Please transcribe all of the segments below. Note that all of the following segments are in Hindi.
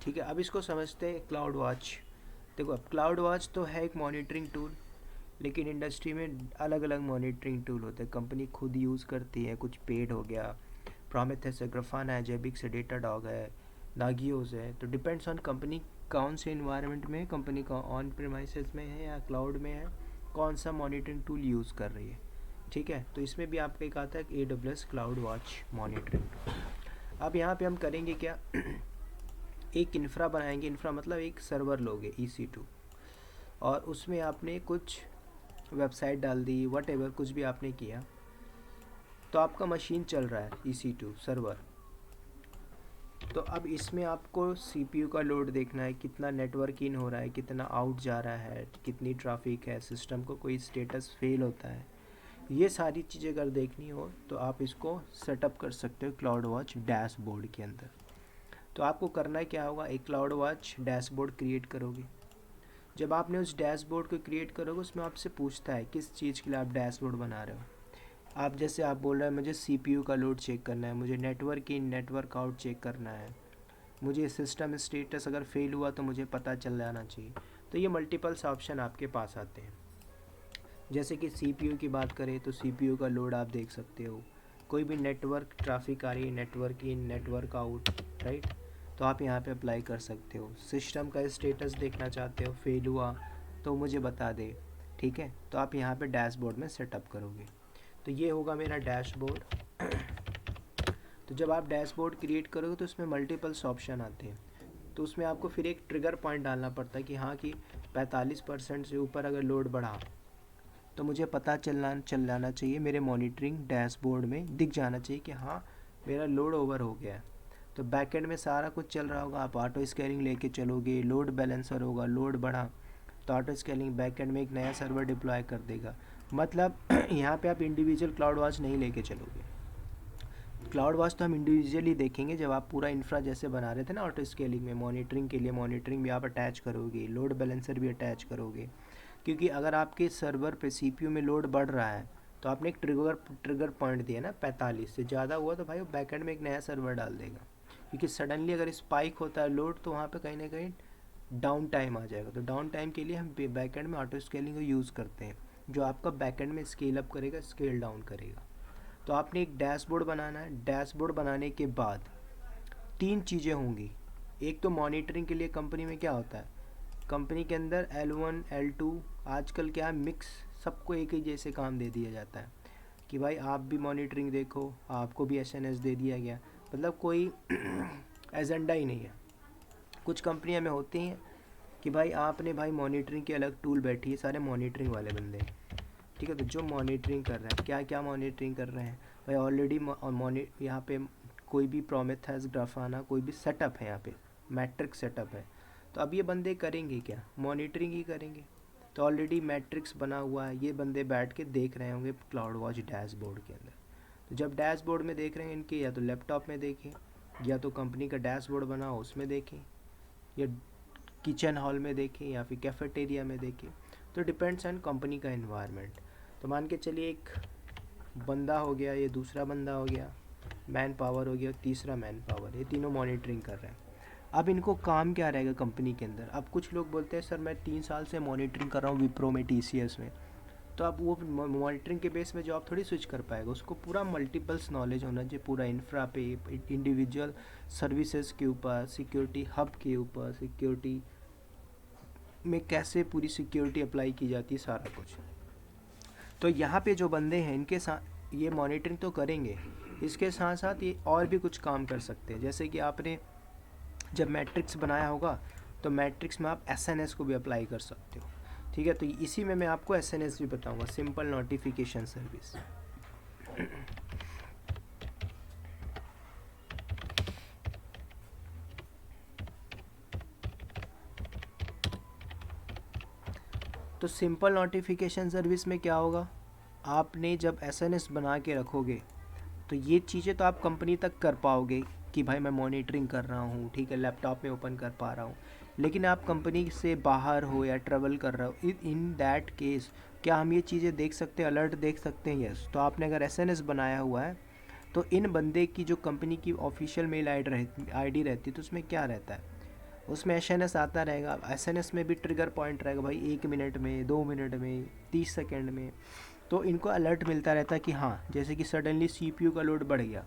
ठीक है, अब इसको समझते हैं क्लाउड वॉच। देखो, अब क्लाउड वॉच तो है एक मॉनिटरिंग टूल, लेकिन इंडस्ट्री में अलग अलग मॉनिटरिंग टूल होते हैं, कंपनी खुद यूज़ करती है। कुछ पेड हो गया, प्रोमेथेस है, ग्राफाना है, जेबिक्स है, डेटाडॉग है, नागियोस है। तो डिपेंड्स ऑन कंपनी कौन से इन्वायरमेंट में है, कंपनी का ऑन प्रीमाइसेस में है या क्लाउड में है, कौन सा मॉनिटरिंग टूल यूज़ कर रही है। ठीक है, तो इसमें भी आपका एक आता है AWS cloud watch monitoring tool. अब यहाँ पे हम करेंगे क्या, एक इंफ्रा बनाएंगे। इंफ्रा मतलब एक सर्वर लोगे EC2, और उसमें आपने कुछ वेबसाइट डाल दी, वट एवर कुछ भी आपने किया, तो आपका मशीन चल रहा है EC2 सर्वर। तो अब इसमें आपको CPU का लोड देखना है, कितना नेटवर्क इन हो रहा है, कितना आउट जा रहा है, कितनी ट्रैफिक है, सिस्टम को कोई स्टेटस फेल होता है, ये सारी चीज़ें अगर देखनी हो तो आप इसको सेटअप कर सकते हो क्लाउड वॉच डैशबोर्ड के अंदर। तो आपको करना क्या होगा, एक क्लाउड वॉच डैशबोर्ड क्रिएट करोगे। जब आपने उस डैशबोर्ड को क्रिएट करोगे, उसमें आपसे पूछता है किस चीज़ के लिए आप डैशबोर्ड बना रहे हो। आप जैसे आप बोल रहे हैं मुझे CPU का लोड चेक करना है, मुझे network in network out check करना है, मुझे सिस्टम स्टेटस अगर फेल हुआ तो मुझे पता चल जाना चाहिए। तो ये मल्टीपल्स ऑप्शन आपके पास आते हैं। जैसे कि CPU की बात करें तो CPU का लोड आप देख सकते हो, कोई भी नेटवर्क ट्रैफिक आ रही है, network in network out, right, तो आप यहाँ पे अप्लाई कर सकते हो। सिस्टम का स्टेटस देखना चाहते हो, फेल हुआ तो मुझे बता दे, ठीक है, तो आप यहाँ पे डैशबोर्ड में सेटअप करोगे। तो ये होगा मेरा डैशबोर्ड। तो जब आप डैशबोर्ड क्रिएट करोगे तो उसमें मल्टीपल्स ऑप्शन आते हैं। तो उसमें आपको फिर एक ट्रिगर पॉइंट डालना पड़ता है कि हाँ कि 45% से ऊपर अगर लोड बढ़ा तो मुझे पता चल जाना चाहिए, मेरे मॉनिटरिंग डैशबोर्ड में दिख जाना चाहिए कि हाँ मेरा लोड ओवर हो गया है। तो बैकएंड में सारा कुछ चल रहा होगा, आप ऑटो स्केलिंग लेके चलोगे, लोड बैलेंसर होगा, लोड बढ़ा तो ऑटो स्केलिंग बैकएंड में एक नया सर्वर डिप्लॉय कर देगा। मतलब यहाँ पे आप इंडिविजुअल क्लाउड वॉच नहीं लेके चलोगे। क्लाउड वॉच तो हम इंडिविजुअली देखेंगे, जब आप पूरा इंफ्रा जैसे बना रहे थे ना ऑटो स्केलिंग में, मॉनिटरिंग के लिए मॉनिटरिंग भी आप अटैच करोगे, लोड बैलेंसर भी अटैच करोगे। क्योंकि अगर आपके सर्वर पे CPU में लोड बढ़ रहा है तो आपने एक ट्रिगर पॉइंट दिया ना, 45 से ज़्यादा हुआ तो भाई वो बैकएंड में एक नया सर्वर डाल देगा। क्योंकि सडनली अगर स्पाइक होता है लोड तो वहाँ पे कहीं ना कहीं डाउन टाइम आ जाएगा। तो डाउन टाइम के लिए हम बैकएंड में ऑटो स्केलिंग को यूज़ करते हैं, जो आपका बैकएंड में स्केल अप करेगा, स्केल डाउन करेगा। तो आपने एक डैशबोर्ड बनाना है। डैशबोर्ड बनाने के बाद तीन चीज़ें होंगी। एक तो मॉनिटरिंग के लिए कंपनी में क्या होता है, कंपनी के अंदर L1 L2 आजकल क्या है मिक्स, सबको एक ही जैसे काम दे दिया जाता है कि भाई आप भी मॉनिटरिंग देखो, आपको भी SNS दे दिया गया। मतलब कोई एजेंडा ही नहीं है। कुछ कंपनियां में होती हैं कि भाई आपने भाई मॉनिटरिंग की अलग टूल बैठी है, सारे मॉनिटरिंग वाले बंदे हैं। ठीक है, तो जो मॉनिटरिंग कर रहे हैं, क्या क्या मॉनिटरिंग कर रहे हैं भाई, ऑलरेडी यहाँ पे कोई भी प्रोमेथेस ग्राफाना कोई भी सेटअप है, यहाँ पे मैट्रिक्स सेटअप है। तो अब ये बंदे करेंगे क्या, मॉनिटरिंग ही करेंगे। तो ऑलरेडी मैट्रिक्स बना हुआ है, ये बंदे बैठ के देख रहे होंगे क्लाउड वॉच डैशबोर्ड के अंदर। तो जब डैशबोर्ड में देख रहे हैं इनके, या तो लैपटॉप में देखें, या तो कंपनी का डैशबोर्ड बना हो उसमें देखें, या किचन हॉल में देखें, या फिर कैफेटेरिया में देखें। तो डिपेंड्स ऑन कंपनी का इन्वायरमेंट। तो मान के चलिए एक बंदा हो गया, ये दूसरा बंदा हो गया, मैन पावर हो गया, तीसरा मैन पावर, ये तीनों मॉनिटरिंग कर रहे हैं। अब इनको काम क्या रहेगा कंपनी के अंदर। अब कुछ लोग बोलते हैं सर मैं 3 साल से मॉनिटरिंग कर रहा हूँ विप्रो में, TCS में। तो अब वो मॉनिटरिंग के बेस में जॉब थोड़ी स्विच कर पाएगा, उसको पूरा मल्टीपल्स नॉलेज होना चाहिए, पूरा इंफ्रा पे, इंडिविजुअल सर्विसेज के ऊपर, सिक्योरिटी हब के ऊपर, सिक्योरिटी में कैसे पूरी सिक्योरिटी अप्लाई की जाती है, सारा कुछ। तो यहाँ पे जो बंदे हैं इनके साथ ये मॉनिटरिंग तो करेंगे, इसके साथ साथ ये और भी कुछ काम कर सकते हैं। जैसे कि आपने जब मैट्रिक्स बनाया होगा तो मैट्रिक्स में आप SNS को भी अप्लाई कर सकते हो। ठीक है, तो इसी में मैं आपको SNS भी बताऊंगा, सिंपल नोटिफिकेशन सर्विस। तो सिंपल नोटिफिकेशन सर्विस में क्या होगा, आपने जब SNS बना के रखोगे तो ये चीज़ें तो आप कंपनी तक कर पाओगे कि भाई मैं मॉनिटरिंग कर रहा हूँ, ठीक है, लैपटॉप में ओपन कर पा रहा हूँ। लेकिन आप कंपनी से बाहर हो या ट्रेवल कर रहे हो, इन दैट केस क्या हम ये चीज़ें देख सकते हैं, अलर्ट देख सकते हैं। यस, तो आपने अगर SNS बनाया हुआ है तो इन बंदे की जो कंपनी की ऑफिशियल मेल ID रहती है तो उसमें क्या रहता है, उसमें एसएनएस आता रहेगा। एसएनएस में भी ट्रिगर पॉइंट रहेगा भाई, 1 मिनट में, 2 मिनट में, 30 सेकेंड में। तो इनको अलर्ट मिलता रहता है कि हाँ, जैसे कि सडनली सीपीयू का लोड बढ़ गया,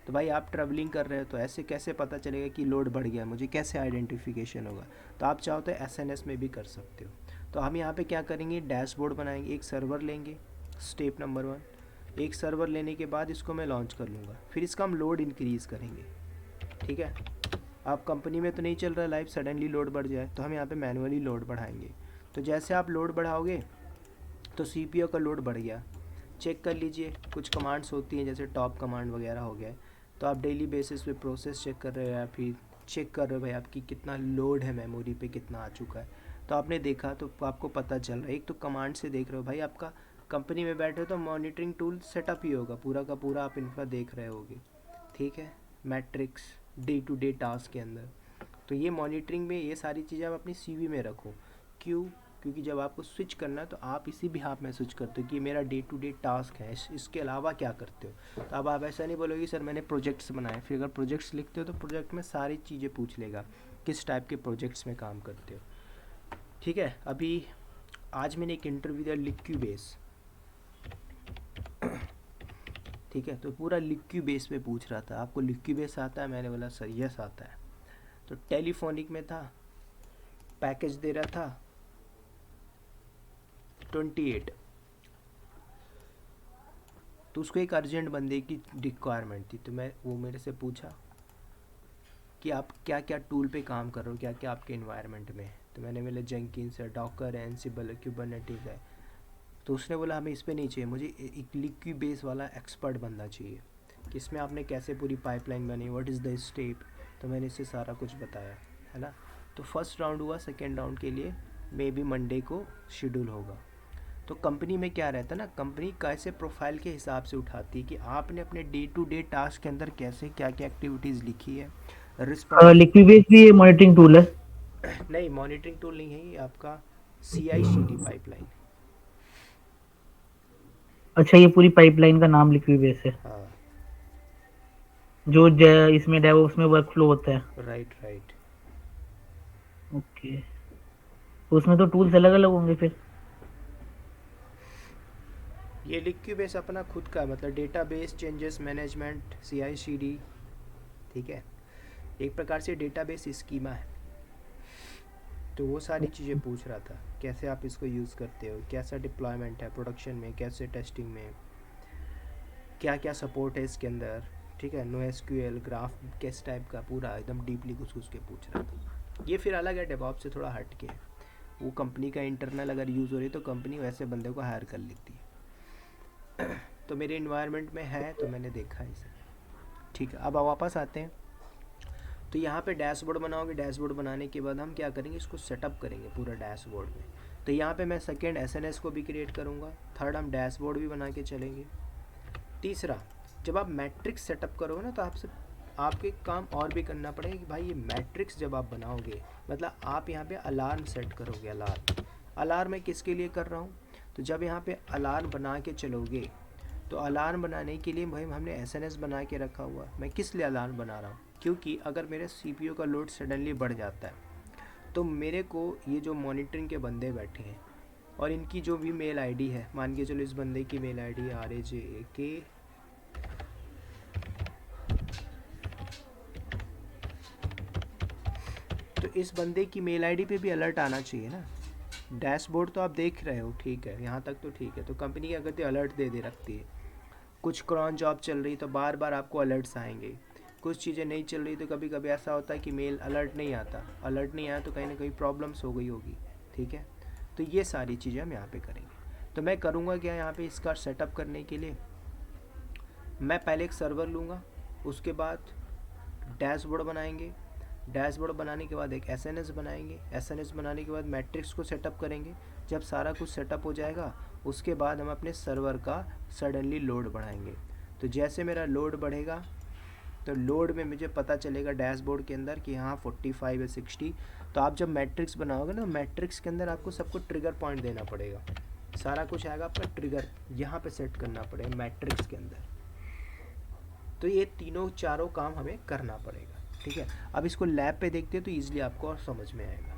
तो भाई आप ट्रैवलिंग कर रहे हो तो ऐसे कैसे पता चलेगा कि लोड बढ़ गया, मुझे कैसे आइडेंटिफिकेशन होगा। तो आप चाहो तो एसएनएस में भी कर सकते हो। तो हम यहाँ पे क्या करेंगे, डैशबोर्ड बनाएंगे, एक सर्वर लेंगे, स्टेप नंबर 1। एक सर्वर लेने के बाद इसको मैं लॉन्च कर लूँगा, फिर इसका हम लोड इंक्रीज़ करेंगे। ठीक है, आप कंपनी में तो नहीं चल रहा लाइव, सडनली लोड बढ़ जाए तो हम यहाँ पे मैनुअली लोड बढ़ाएंगे। तो जैसे आप लोड बढ़ाओगे तो सीपीयू का लोड बढ़ गया, चेक कर लीजिए। कुछ कमांड्स होती हैं जैसे टॉप कमांड वगैरह हो गया, तो आप डेली बेसिस पे प्रोसेस चेक कर रहे हो या फिर चेक कर रहे हो भाई आपकी कितना लोड है, मेमोरी पे कितना आ चुका है। तो आपने देखा तो आपको पता चल रहा है, एक तो कमांड से देख रहे हो भाई, आपका कंपनी में बैठे हो तो मॉनिटरिंग टूल सेटअप ही होगा पूरा का पूरा, आप इनका देख रहे होगे। ठीक है, metrics day to day task के अंदर। तो ये मॉनिटरिंग में ये सारी चीज़ें आप अपनी सीवी में रखो। क्यों? क्योंकि जब आपको स्विच करना है तो आप इसी भी हाथ में स्विच करते हो कि मेरा डे टू डे टास्क है, इसके अलावा क्या करते हो। तो अब आप ऐसा नहीं बोलोगे सर मैंने प्रोजेक्ट्स बनाए, फिर अगर प्रोजेक्ट्स लिखते हो तो प्रोजेक्ट में सारी चीज़ें पूछ लेगा, किस टाइप के प्रोजेक्ट्स में काम करते हो। ठीक है, अभी आज मैंने एक इंटरव्यू दिया लिक्यूबेस। ठीक है, तो पूरा लिक्यूबेस पे पूछ रहा था, आपको लिक्यूबेस आता है? मैंने बोला सर यस आता है। तो टेलीफोनिक में था, पैकेज दे रहा था 28। तो उसको एक अर्जेंट बंदे की रिक्वायरमेंट थी, तो वो मेरे से पूछा कि आप क्या क्या टूल पे काम कर रहे हो, क्या क्या आपके इन्वायरमेंट में है। तो मैंने बोला जेंकिन्स है, डॉकर है, एनसिबल है, क्यूबरनेटिस है। तो उसने बोला हमें इस पे नहीं चाहिए, मुझे एक लिक्यूबेस वाला एक्सपर्ट बंदा चाहिए कि इसमें आपने कैसे पूरी पाइपलाइन बनी, व्हाट इज़ द स्टेप। तो मैंने इससे सारा कुछ बताया, है ना। तो फर्स्ट राउंड हुआ, सेकेंड राउंड के लिए मे बी मंडे को शेड्यूल होगा। तो कंपनी में क्या रहता है ना, कंपनी कैसे प्रोफाइल के हिसाब से उठाती है कि आपने अपने डे टू डे टास्क के अंदर कैसे क्या क्या एक्टिविटीज़ लिखी है, रिस्पॉन्स। लिक्विबेस भी मॉनिटरिंग टूल है? नहीं, मॉनिटरिंग टूल नहीं है ये, आपका CI/CD पाइपलाइन। अच्छा, ये पूरी पाइपलाइन का नाम लिक्विबेस है, हाँ, जो इसमें डेवऑप्स में वर्कफ्लो होता है। Right right. ओके, तो उसमें तो टूल्स अलग अलग होंगे फिर? ये लिक्यूबेस अपना खुद का मतलब डेटाबेस चेंजेस मैनेजमेंट CI/CD। ठीक है, एक प्रकार से डेटाबेस स्कीमा है। तो वो सारी चीज़ें पूछ रहा था, कैसे आप इसको यूज़ करते हो, कैसा डिप्लॉयमेंट है प्रोडक्शन में, कैसे टेस्टिंग में, क्या क्या सपोर्ट है इसके अंदर। ठीक है, NoSQL ग्राफ किस टाइप का, पूरा एकदम डीपली घुस घुस के पूछ रहा था। ये फिर अलग है, डेवॉप्स से थोड़ा हट के है। वो कंपनी का इंटरनल अगर यूज़ हो रही है तो कंपनी वैसे बंदे को हायर कर लेती है। तो मेरे इन्वायरमेंट में है तो मैंने देखा है इसे। ठीक है, अब वापस आते हैं। तो यहाँ पे डैशबोर्ड बनाओगे, डैशबोर्ड बनाने के बाद हम क्या करेंगे, इसको सेटअप करेंगे पूरा डैशबोर्ड में। तो यहाँ पे मैं सेकेंड एसएनएस को भी क्रिएट करूँगा, थर्ड हम डैशबोर्ड भी बना के चलेंगे। तीसरा, जब आप मैट्रिक्स सेटअप करोगे ना तो आपसे आपके काम और भी करना पड़ेगा कि भाई ये मैट्रिक्स जब आप बनाओगे, मतलब आप यहाँ पे अलार्म सेट करोगे। अलार्म मैं किसके लिए कर रहा हूँ, तो जब यहाँ पे अलार्म बना के चलोगे तो अलार्म बनाने के लिए भाई हमने एसएनएस बना के रखा हुआ। मैं किस लिए अलार्म बना रहा हूँ, क्योंकि अगर मेरे सीपीयू का लोड सडनली बढ़ जाता है तो मेरे को ये जो मॉनिटरिंग के बंदे बैठे हैं और इनकी जो भी मेल आईडी है, मान के चलो इस बंदे की मेल आईडी है RAJAK, तो इस बंदे की मेल आईडी पे भी अलर्ट आना चाहिए ना। डैशबोर्ड तो आप देख रहे हो, ठीक है, यहाँ तक तो ठीक है। तो कंपनी क्या करती है, अलर्ट दे रखती है। कुछ क्रॉन जॉब चल रही तो बार बार आपको अलर्ट्स आएंगे, कुछ चीज़ें नहीं चल रही तो कभी कभी ऐसा होता है कि मेल अलर्ट नहीं आता, अलर्ट नहीं आया तो कहीं ना कहीं प्रॉब्लम्स हो गई होगी। ठीक है, तो ये सारी चीज़ें हम यहाँ पे करेंगे। तो मैं करूँगा क्या, यहाँ पे इसका सेटअप करने के लिए मैं पहले एक सर्वर लूँगा, उसके बाद डैशबोर्ड बनाएंगे, डैशबोर्ड बनाने के बाद एक एसएनएस बनाएंगे, एसएनएस बनाने के बाद मैट्रिक्स को सेटअप करेंगे। जब सारा कुछ सेटअप हो जाएगा उसके बाद हम अपने सर्वर का सडनली लोड बढ़ाएंगे। तो जैसे मेरा लोड बढ़ेगा तो लोड में मुझे पता चलेगा डैशबोर्ड के अंदर कि हाँ 45 या 60। तो आप जब मैट्रिक्स बनाओगे ना, मैट्रिक्स के अंदर आपको सबको ट्रिगर पॉइंट देना पड़ेगा, सारा कुछ आएगा आपका ट्रिगर यहाँ पे सेट करना पड़ेगा मैट्रिक्स के अंदर। तो ये तीनों चारों काम हमें करना पड़ेगा। ठीक है, अब इसको लैब पे देखते हैं तो ईजिली आपको और समझ में आएगा।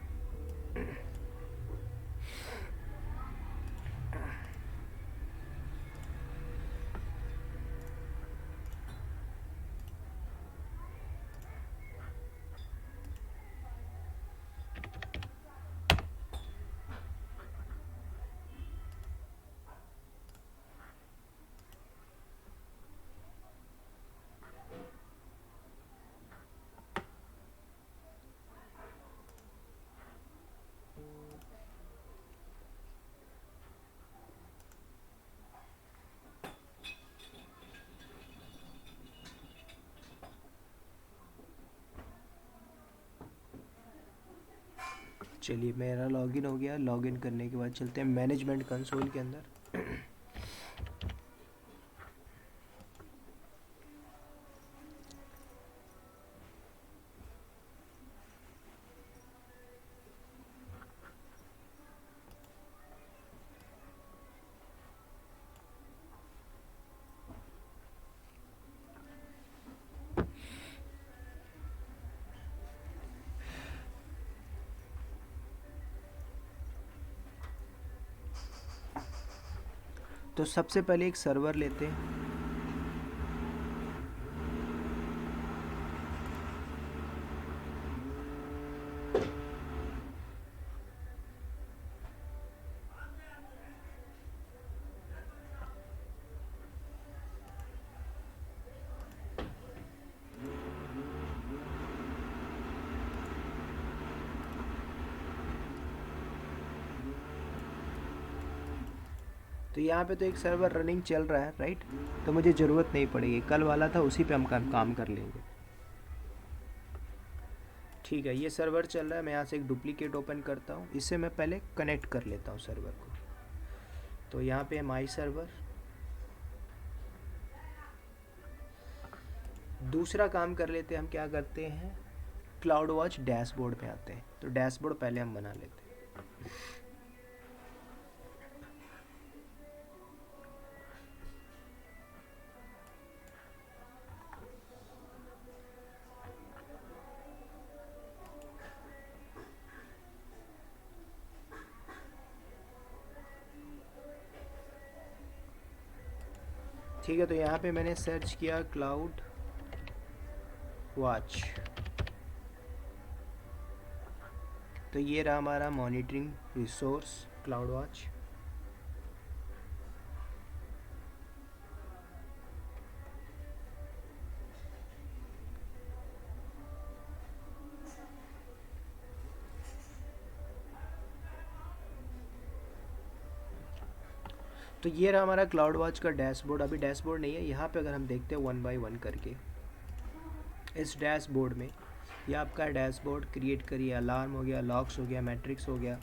चलिए मेरा लॉगिन हो गया। लॉगिन करने के बाद चलते हैं मैनेजमेंट कंसोल के अंदर। तो सबसे पहले एक सर्वर लेते हैं। तो यहाँ पे तो एक सर्वर रनिंग चल रहा है, राइट, तो मुझे ज़रूरत नहीं पड़ेगी, कल वाला था उसी पे हम काम कर लेंगे। ठीक है, ये सर्वर चल रहा है। मैं यहाँ से एक डुप्लीकेट ओपन करता हूँ, इससे मैं पहले कनेक्ट कर लेता हूँ सर्वर को। तो यहाँ पे माई सर्वर। दूसरा काम कर लेते हैं, हम क्या करते हैं, क्लाउड वॉच डैशबोर्ड पे आते हैं। तो डैशबोर्ड पहले हम बना लेते हैं। ठीक है, तो यहाँ पे मैंने सर्च किया क्लाउड वॉच, तो ये रहा हमारा मॉनिटरिंग रिसोर्स क्लाउड वॉच। तो ये रहा हमारा क्लाउड वॉच का डैशबोर्ड। अभी डैशबोर्ड नहीं है, यहाँ पे अगर हम देखते हैं 1 बाय 1 करके, इस डैशबोर्ड में ये आपका डैशबोर्ड क्रिएट करिए। अलार्म हो गया, लॉक्स हो गया, मैट्रिक्स हो गया।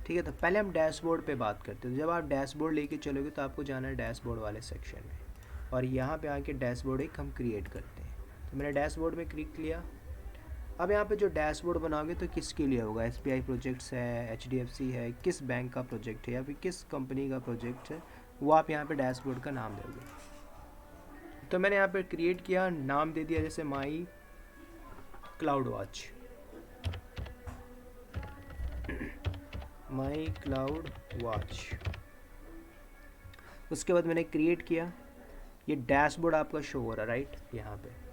ठीक है, तो पहले हम डैशबोर्ड पे बात करते हैं। तो जब आप डैशबोर्ड लेके चलोगे तो आपको जाना है डैशबोर्ड वाले सेक्शन में, और यहाँ पे आके डैशबोर्ड एक हम क्रिएट करते हैं। तो मैंने डैशबोर्ड में क्लिक किया। अब यहाँ पे जो डैशबोर्ड बनाओगे तो किसके लिए होगा, SBI प्रोजेक्ट्स है, HDFC है, किस बैंक का प्रोजेक्ट है या फिर किस कंपनी का प्रोजेक्ट है, वो आप यहाँ पे डैशबोर्ड का नाम दोगे। तो मैंने यहाँ पे क्रिएट किया, नाम दे दिया जैसे माई क्लाउड वॉच, माई क्लाउड वॉच। उसके बाद मैंने क्रिएट किया, ये डैशबोर्ड आपका शो हो रहा है, राइट, यहाँ पे।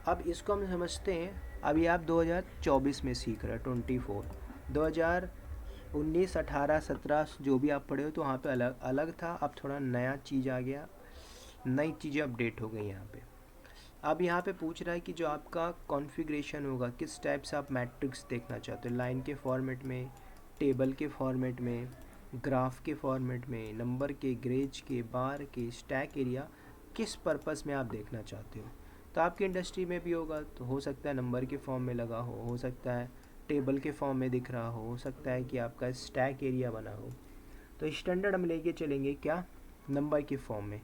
अब इसको हम समझते हैं, अभी आप 2024 में सीख रहे हैं, 24, 2019, 18, 17 जो भी आप पढ़े हो तो वहाँ पे अलग अलग था। अब थोड़ा नया चीज़ आ गया, नई चीज़ें अपडेट हो गई यहाँ पे। अब यहाँ पे पूछ रहा है कि जो आपका कॉन्फ़िगरेशन होगा, किस टाइप से आप मैट्रिक्स देखना चाहते हो, लाइन के फॉर्मेट में, टेबल के फॉर्मेट में, ग्राफ के फॉर्मेट में, नंबर के, ग्रेज के, बार के, स्टैक एरिया, किस पर्पस में आप देखना चाहते हो। तो आपकी इंडस्ट्री में भी होगा, तो हो सकता है नंबर के फॉर्म में लगा हो सकता है टेबल के फॉर्म में दिख रहा हो सकता है कि आपका स्टैक एरिया बना हो। तो स्टैंडर्ड हम लेके चलेंगे क्या, नंबर के फॉर्म में,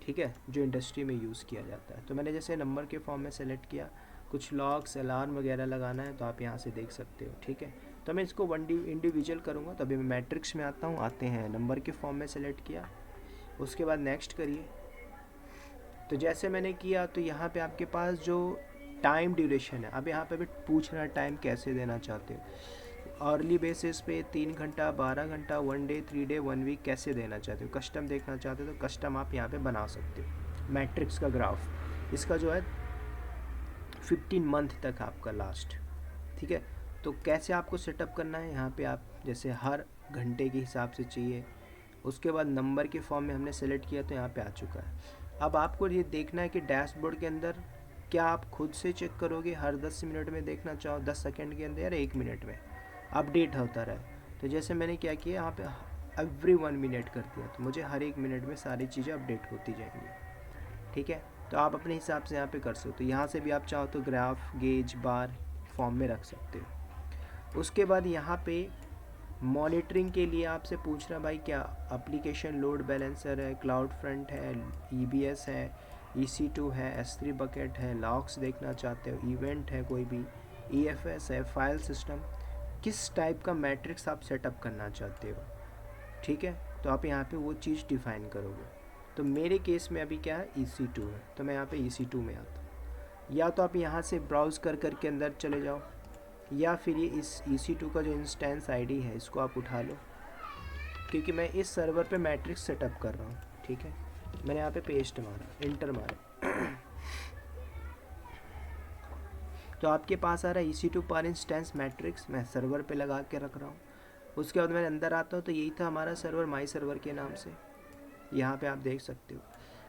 ठीक है, जो इंडस्ट्री में यूज़ किया जाता है। तो मैंने जैसे नंबर के फॉर्म में सेलेक्ट किया, कुछ लॉक्स अलार्म वगैरह लगाना है तो आप यहाँ से देख सकते हो, ठीक है। तो मैं इसको इंडिविजुअल करूँगा, तो अभी मैं मैट्रिक्स में आता हूँ, आते हैं नंबर के फॉर्म में सेलेक्ट किया, उसके बाद नेक्स्ट करिए। तो जैसे मैंने किया तो यहाँ पे आपके पास जो टाइम ड्यूरेशन है, अब यहाँ पे भी पूछ रहा है टाइम कैसे देना चाहते हो, अर्ली बेसिस पे 3 घंटा, 12 घंटा, 1 डे, 3 डे, 1 वीक कैसे देना चाहते हो, कस्टम देखना चाहते हो तो कस्टम आप यहाँ पे बना सकते हो। मैट्रिक्स का ग्राफ इसका जो है 15 मंथ तक आपका लास्ट, ठीक है। तो कैसे आपको सेटअप करना है, यहाँ पे आप जैसे हर घंटे के हिसाब से चाहिए, उसके बाद नंबर के फॉर्म में हमने सेलेक्ट किया तो यहाँ पे आ चुका है। अब आपको ये देखना है कि डैशबोर्ड के अंदर क्या आप खुद से चेक करोगे, हर 10 मिनट में देखना चाहो, 10 सेकंड के अंदर या 1 मिनट में अपडेट होता रहे। तो जैसे मैंने क्या किया यहाँ पे एवरी 1 मिनट कर दिया, तो मुझे हर 1 मिनट में सारी चीज़ें अपडेट होती जाएंगी, ठीक है। तो आप अपने हिसाब से यहाँ पे कर सकते हो, यहाँ से भी आप चाहो तो ग्राफ, गेज, बार फॉर्म में रख सकते हो। उसके बाद यहाँ पे मॉनिटरिंग के लिए आपसे पूछ रहा भाई क्या एप्लीकेशन लोड बैलेंसर है, क्लाउड फ्रंट है, EBS है, EC2 है, S3 बकेट है, लॉग्स देखना चाहते हो, इवेंट है कोई भी, EFS है, फाइल सिस्टम, किस टाइप का मैट्रिक्स आप सेटअप करना चाहते हो, ठीक है। तो आप यहाँ पे वो चीज़ डिफ़ाइन करोगे। तो मेरे केस में अभी क्या है, EC2 है, तो मैं यहाँ पे EC2 में आता हूँ। या तो आप यहाँ से ब्राउज़ कर के अंदर चले जाओ, या फिर ये इस EC2 का जो इंस्टेंस आईडी है इसको आप उठा लो, क्योंकि मैं इस सर्वर पे मैट्रिक्स सेटअप कर रहा हूँ, ठीक है। मैंने यहाँ पे पेस्ट मारा, इंटर मारा तो आपके पास आ रहा है EC2 पर इंस्टेंस मैट्रिक्स, मैं सर्वर पे लगा के रख रहा हूँ। उसके बाद मैं अंदर आता हूँ तो यही था हमारा सर्वर, माई सर्वर के नाम से, यहाँ पे आप देख सकते हो।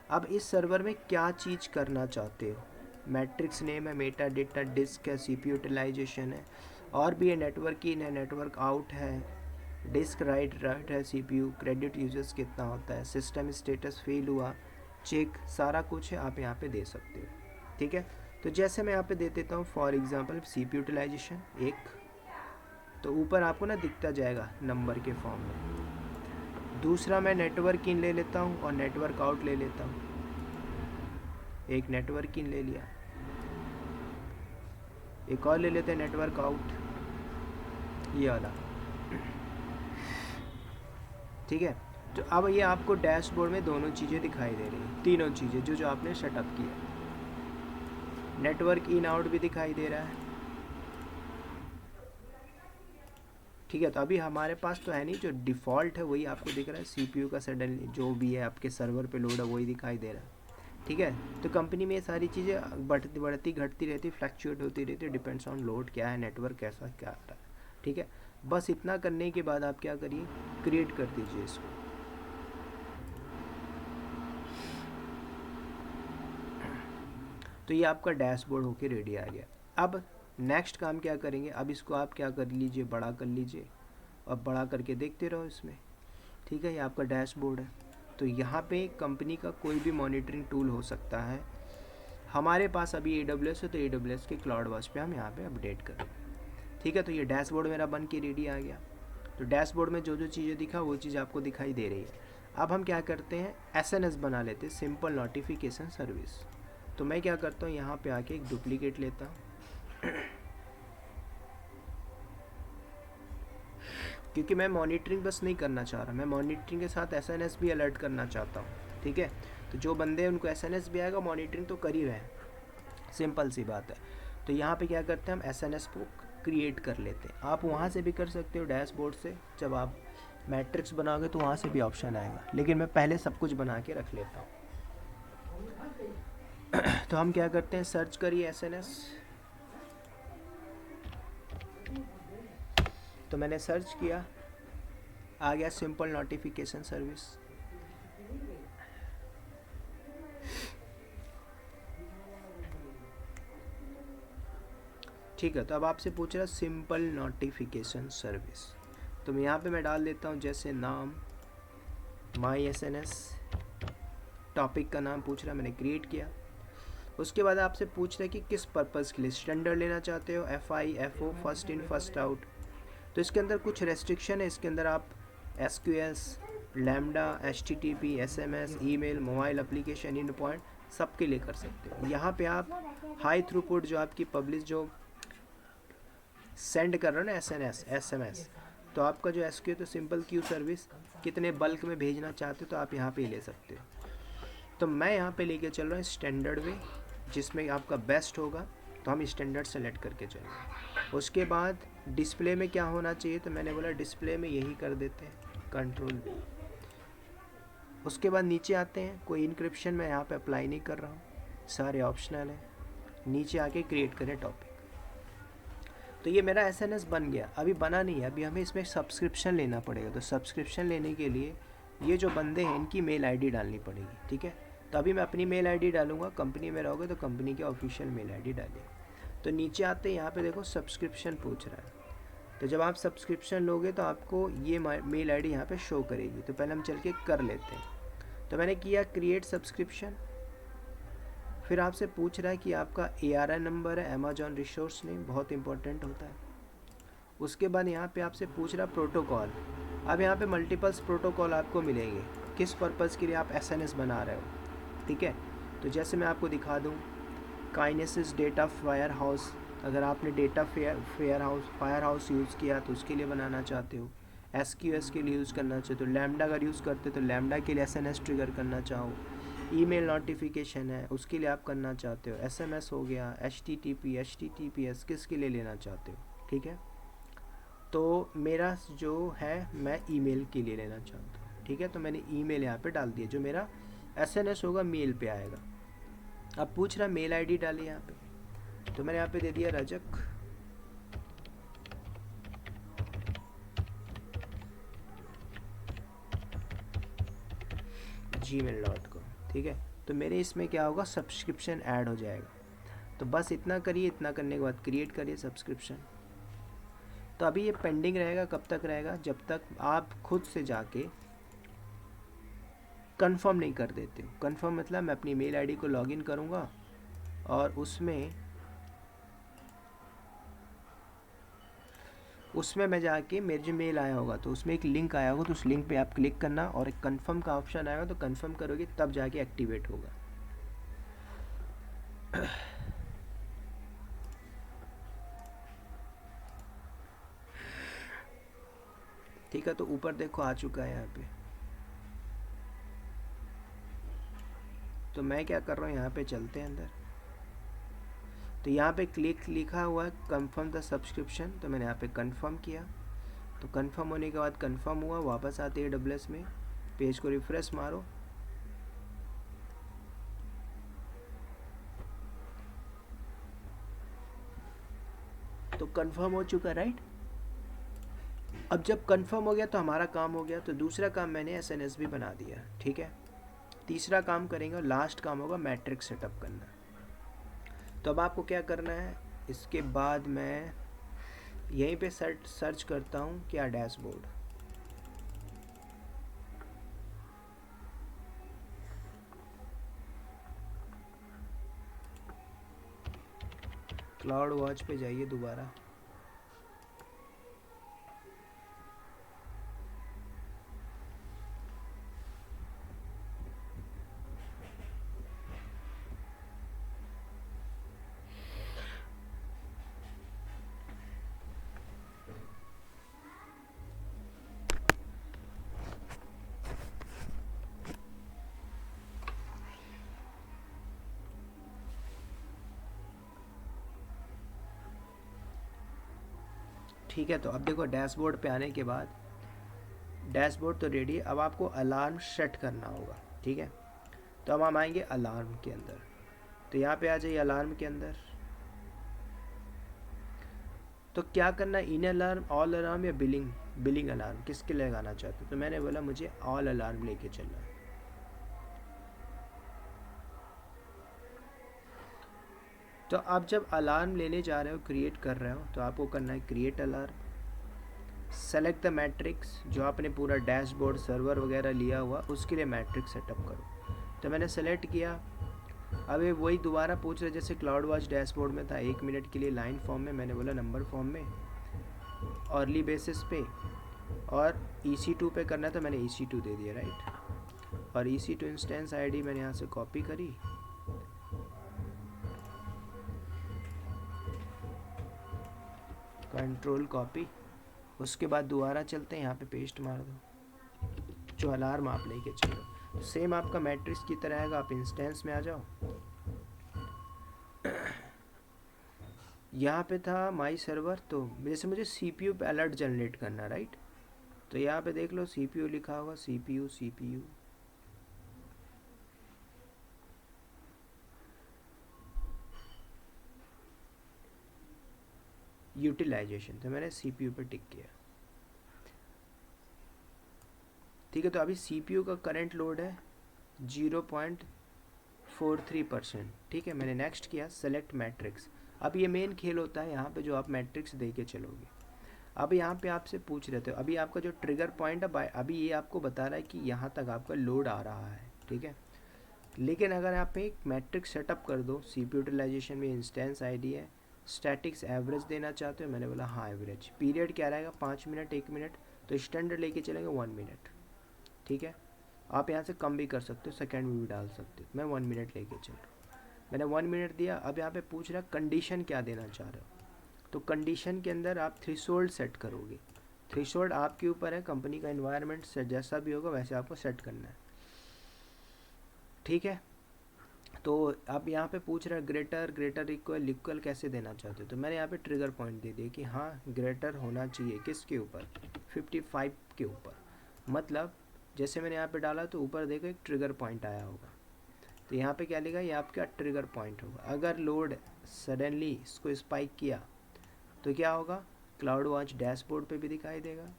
अब इस सर्वर में क्या चीज़ करना चाहते हो, मैट्रिक्स नेम है, मेटा डेटा, डिस्क है, CPU यूटिलाइजेशन है, और भी है, नेटवर्क इन है, नेटवर्क आउट है, डिस्क राइट है, CPU क्रेडिट यूजर्स कितना होता है, सिस्टम स्टेटस फेल हुआ चेक, सारा कुछ है, आप यहाँ पे दे सकते हो, ठीक है। तो जैसे मैं यहाँ पे दे देता हूँ फॉर एग्जांपल CPU यूटिलाइजेशन 1, तो ऊपर आपको ना दिखता जाएगा नंबर के फॉर्म में। दूसरा मैं नेटवर्क इन ले लेता हूँ और नेटवर्क आउट ले लेता हूँ, एक नेटवर्क इन ले लिया, एक और ले लेते हैं नेटवर्क आउट, ये वाला, ठीक है। तो अब ये आपको डैशबोर्ड में दोनों चीज़ें दिखाई दे रही हैं, तीनों चीज़ें जो आपने सेटअप किया, नेटवर्क इन आउट भी दिखाई दे रहा है, ठीक है। तो अभी हमारे पास तो है नहीं, जो डिफ़ॉल्ट है वही आपको दिख रहा है, CPU का सडनली जो भी है आपके सर्वर पे लोड है वही दिखाई दे रहा है, ठीक है। तो कंपनी में ये सारी चीज़ें बढ़ती घटती रहती, फ्लक्चुएट होती रहती, डिपेंड्स ऑन लोड क्या है, नेटवर्क कैसा क्या आ रहा है, ठीक है। बस इतना करने के बाद आप क्या करिए, क्रिएट कर दीजिए इसको। तो ये आपका डैशबोर्ड होके रेडी आ गया। अब नेक्स्ट काम क्या करेंगे, अब इसको आप क्या कर लीजिए, बड़ा कर लीजिए, और बड़ा करके देखते रहो इसमें, ठीक है। ये आपका डैशबोर्ड है। तो यहाँ पे कंपनी का कोई भी मॉनिटरिंग टूल हो सकता है, हमारे पास अभी AWS है तो AWS के क्लाउड वॉच पे हम यहाँ पे अपडेट करेंगे, ठीक है। तो ये डैशबोर्ड मेरा बन के रेडी आ गया। तो डैशबोर्ड में जो चीज़ें दिखा वो चीज़ आपको दिखाई दे रही है। अब हम क्या करते हैं, SNS बना लेते हैं, सिंपल नोटिफिकेशन सर्विस। तो मैं क्या करता हूँ, यहाँ पे आके एक डुप्लीकेट लेता हूँ क्योंकि मैं मॉनिटरिंग बस नहीं करना चाह रहा, मैं मॉनिटरिंग के साथ SNS भी अलर्ट करना चाहता हूँ, ठीक है। तो जो बंदे हैं उनको SNS भी आएगा, मॉनिटरिंग तो कर ही रहे हैं, सिंपल सी बात है। तो यहाँ पे क्या करते हैं, हम SNS को क्रिएट कर लेते हैं। आप वहाँ से भी कर सकते हो डैशबोर्ड से, जब आप मैट्रिक्स बनाओगे तो वहाँ से भी ऑप्शन आएगा, लेकिन मैं पहले सब कुछ बना के रख लेता हूँ। तो हम क्या करते हैं, सर्च करिए SNS। तो मैंने सर्च किया, आ गया सिंपल नोटिफिकेशन सर्विस। ठीक है। तो अब आपसे पूछ रहा है सिंपल नोटिफिकेशन सर्विस, तो मैं यहाँ पे मैं डाल देता हूँ जैसे नाम, माई SNS, टॉपिक का नाम पूछ रहा है, मैंने क्रिएट किया। उसके बाद आपसे पूछ रहा है कि किस पर्पज़ के लिए, स्टैंडर्ड लेना चाहते हो, FI FO, first in first out. तो इसके अंदर कुछ रेस्ट्रिक्शन है, इसके अंदर आप SQS, Lambda, HTTP, SMS, email, mobile application, endpoint सबके लिए कर सकते हो। यहाँ पे आप हाई थ्रूपुट जो आपकी पब्लिश जो सेंड कर रहे हो ना SMS, तो आपका जो SQL तो सिंपल क्यू सर्विस, कितने बल्क में भेजना चाहते हो तो आप यहाँ पे ले सकते हो। तो मैं यहाँ पे लेके चल रहा हूँ स्टैंडर्ड वे, जिसमें आपका बेस्ट होगा। तो हम स्टैंडर्ड सेलेक्ट करके चलेंगे। उसके बाद डिस्प्ले में क्या होना चाहिए, तो मैंने बोला डिस्प्ले में यही कर देते हैं, कंट्रोल V। उसके बाद नीचे आते हैं, कोई इंक्रिप्शन मैं यहाँ पे अप्लाई नहीं कर रहा हूँ, सारे ऑप्शनल हैं। नीचे आके क्रिएट करें टॉपिक। तो ये मेरा SNS बन गया। अभी बना नहीं है, अभी हमें इसमें सब्सक्रिप्शन लेना पड़ेगा। तो सब्सक्रिप्शन लेने के लिए ये जो बंदे हैं इनकी मेल आईडी डालनी पड़ेगी, ठीक है। तो अभी मैं अपनी मेल आईडी डालूंगा, कंपनी में रहोगे तो कंपनी के ऑफिशियल मेल आईडी डालिए। तो नीचे आते हैं, यहाँ पे देखो सब्सक्रिप्शन पूछ रहा है। तो जब आप सब्सक्रिप्शन लोगे तो आपको ये मेल आईडी यहाँ पे शो करेगी। तो पहले हम चल के कर लेते हैं। तो मैंने किया क्रिएट सब्सक्रिप्शन। फिर आपसे पूछ रहा है कि आपका ARN नंबर है, अमेजॉन रिसोर्स नेम, बहुत इंपॉर्टेंट होता है। उसके बाद यहाँ पे आपसे पूछ रहा प्रोटोकॉल। अब यहाँ पे मल्टीपल्स प्रोटोकॉल आपको मिलेंगे, किस पर्पज़ के लिए आप SNS बना रहे हो, ठीक है। तो जैसे मैं आपको दिखा दूँ, काइनेसिस डेटा फायर हाउस, अगर आपने डेटा फायर हाउस यूज़ किया तो उसके लिए बनाना चाहते हो। SQS के लिए यूज़ करना चाहते हो, लैम्डा अगर यूज़ करते तो लैम्डा के लिए SNS ट्रिगर करना चाहो। ईमेल नोटिफिकेशन है उसके लिए आप करना चाहते हो। SMS हो गया, HTTPS किसके लिए लेना चाहते हो, ठीक है। तो मेरा जो है मैं ईमेल के लिए लेना चाहता हूँ, ठीक है। तो मैंने ईमेल यहाँ पे डाल दिया, जो मेरा SNS होगा मेल पे आएगा। अब पूछ रहा मेल आईडी डाली यहाँ पे, तो मैंने यहाँ पे दे दिया रजक। gmail.com, ठीक है। तो मेरे इसमें क्या होगा, सब्सक्रिप्शन ऐड हो जाएगा। तो बस इतना करिए, इतना करने के बाद क्रिएट करिए सब्सक्रिप्शन। तो अभी ये पेंडिंग रहेगा, कब तक रहेगा, जब तक आप खुद से जाके कंफर्म नहीं कर देते हो। कंफर्म मतलब मैं अपनी मेल आईडी को लॉगिन करूँगा और उसमें मैं जाके मेरे जो मेल आया होगा तो उसमें एक लिंक आया होगा, तो उस लिंक पे आप क्लिक करना और एक कंफर्म का ऑप्शन आएगा, तो कंफर्म करोगे तब जाके एक्टिवेट होगा। ठीक है, तो ऊपर देखो आ चुका है यहाँ पे। तो मैं क्या कर रहा हूँ, यहाँ पे चलते हैं अंदर। तो यहाँ पे क्लिक लिखा हुआ है कंफर्म द सब्सक्रिप्शन, तो मैंने यहाँ पे कंफर्म किया। तो कंफर्म होने के बाद कंफर्म हुआ, वापस आते हैं AWS में, पेज को रिफ्रेश मारो। तो कंफर्म हो चुका, राइट। अब जब कंफर्म हो गया तो हमारा काम हो गया। तो दूसरा काम मैंने SNS भी बना दिया, ठीक है। तीसरा काम करेंगे और लास्ट काम होगा मैट्रिक्स सेटअप करना। तो अब आपको क्या करना है, इसके बाद मैं यहीं पे सर्च करता हूँ क्या, डैशबोर्ड। क्लाउड वॉच पे जाइए दोबारा। ठीक है, तो अब देखो डैशबोर्ड पे आने के बाद, डैशबोर्ड तो रेडी है। अब आपको अलार्म सेट करना होगा, ठीक है। तो अब हम आएंगे अलार्म के अंदर। तो यहाँ पे आ जाइए अलार्म के अंदर। तो क्या करना, इन अलार्म, ऑल अलार्म या बिलिंग अलार्म, किसके लगाना चाहते हो। तो मैंने बोला मुझे ऑल अलार्म लेके चलना है। तो आप जब अलार्म लेने जा रहे हो, क्रिएट कर रहे हो, तो आपको करना है create alarm. Select the matrix, जो आपने पूरा डैशबोर्ड सर्वर वगैरह लिया हुआ उसके लिए मैट्रिक्स सेटअप करो। तो मैंने सेलेक्ट किया। अब ये वही दोबारा पूछ रहे जैसे क्लाउड वॉच डैशबोर्ड में था, 1 मिनट के लिए लाइन फॉर्म में, मैंने बोला नंबर फॉर्म में, अर्ली बेसिस पे, और EC2 पे करना है तो मैंने EC2 दे दिया, राइट। और EC2 इंस्टेंस ID मैंने यहाँ से कॉपी करी, कंट्रोल कॉपी। उसके बाद दोबारा चलते हैं, यहाँ पे पेस्ट मार दो जो अलार्म आप लेके चलो। सेम आपका मैट्रिक्स की तरह आएगा, आप इंस्टेंस में आ जाओ। यहाँ पे था माई सर्वर, तो जैसे मुझे सीपीयू पे अलर्ट जनरेट करना, राइट। तो यहाँ पे देख लो सीपीयू लिखा होगा, सीपीयू सीपीयू यूटिलाइजेशन, तो मैंने सीपीयू पे टिक किया। ठीक है, तो अभी सीपीयू का करंट लोड है 0.43%। ठीक है, मैंने नेक्स्ट किया, सेलेक्ट मैट्रिक्स। अब ये मेन खेल होता है यहाँ पे, जो आप मैट्रिक्स दे के चलोगे। अब यहाँ पे आपसे पूछ रहे थे, अभी आपका जो ट्रिगर पॉइंट है, अभी ये आपको बता रहा है कि यहाँ तक आपका लोड आ रहा है। ठीक है, लेकिन अगर आप एक मैट्रिक्स सेटअप कर दो, सीपीयू यूटिलाइजेशन में इंस्टेंस आईडी है, स्टैटिक्स एवरेज देना चाहते हो, मैंने बोला हाँ एवरेज, पीरियड क्या रहेगा 5 मिनट 1 मिनट, तो स्टैंडर्ड लेके चलेंगे 1 मिनट। ठीक है, आप यहाँ से कम भी कर सकते हो, सेकेंड में भी डाल सकते हो, मैं 1 मिनट लेके चल रहा हूँ। मैंने 1 मिनट दिया। अब यहाँ पे पूछ रहा कंडीशन क्या देना चाह रहे हो, तो कंडीशन के अंदर आप थ्रेशोल्ड सेट करोगे। थ्रेशोल्ड आपके ऊपर है, कंपनी का इन्वायरमेंट से जैसा भी होगा वैसे आपको सेट करना है। ठीक है, तो अब यहाँ पे पूछ रहा है ग्रेटर ग्रेटर इक्वल इक्वल कैसे देना चाहते हो, तो मैंने यहाँ पे ट्रिगर पॉइंट दे दिया कि हाँ ग्रेटर होना चाहिए किसके ऊपर, 55 के ऊपर। मतलब जैसे मैंने यहाँ पे डाला तो ऊपर देखो एक ट्रिगर पॉइंट आया होगा, तो यहाँ पे क्या लिखा, ये आपका ट्रिगर पॉइंट होगा। अगर लोड सडनली इसको स्पाइक किया तो क्या होगा, क्लाउड वॉच डैशबोर्ड पे भी दिखाई देगा।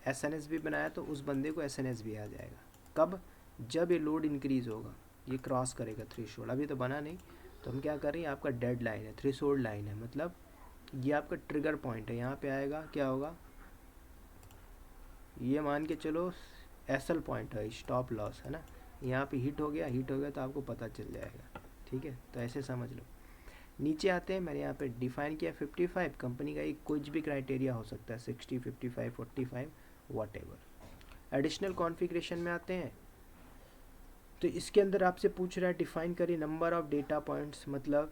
एसएनएस भी बनाया तो उस बंदे को एसएनएस भी आ जाएगा। कब, जब ये लोड इंक्रीज होगा, ये क्रॉस करेगा थ्रेशोल्ड। अभी तो बना नहीं, तो हम क्या कर रहे हैं, आपका डेड लाइन है, थ्रेशोल्ड लाइन है, मतलब ये आपका ट्रिगर पॉइंट है। यहाँ पे आएगा, क्या होगा, ये मान के चलो एसएल पॉइंट है, स्टॉप लॉस है ना, यहाँ पे हिट हो गया, हिट हो गया तो आपको पता चल जाएगा। ठीक है, तो ऐसे समझ लो। नीचे आते हैं, मैंने यहाँ पे डिफाइन किया 55, कंपनी का एक कुछ भी क्राइटेरिया हो सकता है, 60 55 45 वॉट एवर। एडिशनल कॉन्फ़िगरेशन में आते हैं, तो इसके अंदर आपसे पूछ रहा है डिफाइन करिए नंबर ऑफ डेटा पॉइंट्स, मतलब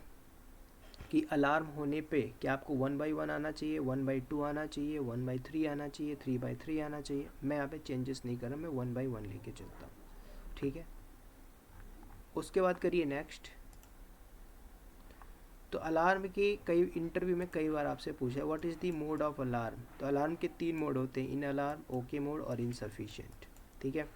कि अलार्म होने पे क्या आपको 1/1 आना चाहिए, 1/2 आना चाहिए, 1/3 आना चाहिए, 3/3 आना चाहिए। मैं यहाँ पे चेंजेस नहीं कर रहा, मैं 1/1 लेके चलता हूँ। ठीक है, उसके बाद करिए नेक्स्ट। तो अलार्म की कई इंटरव्यू में कई बार आपसे पूछा है what is the mode of alarm, तो अलार्म के 3 मोड होते हैं, इन अलार्म, ओके मोड और इनसफिशिएंट। ठीक है,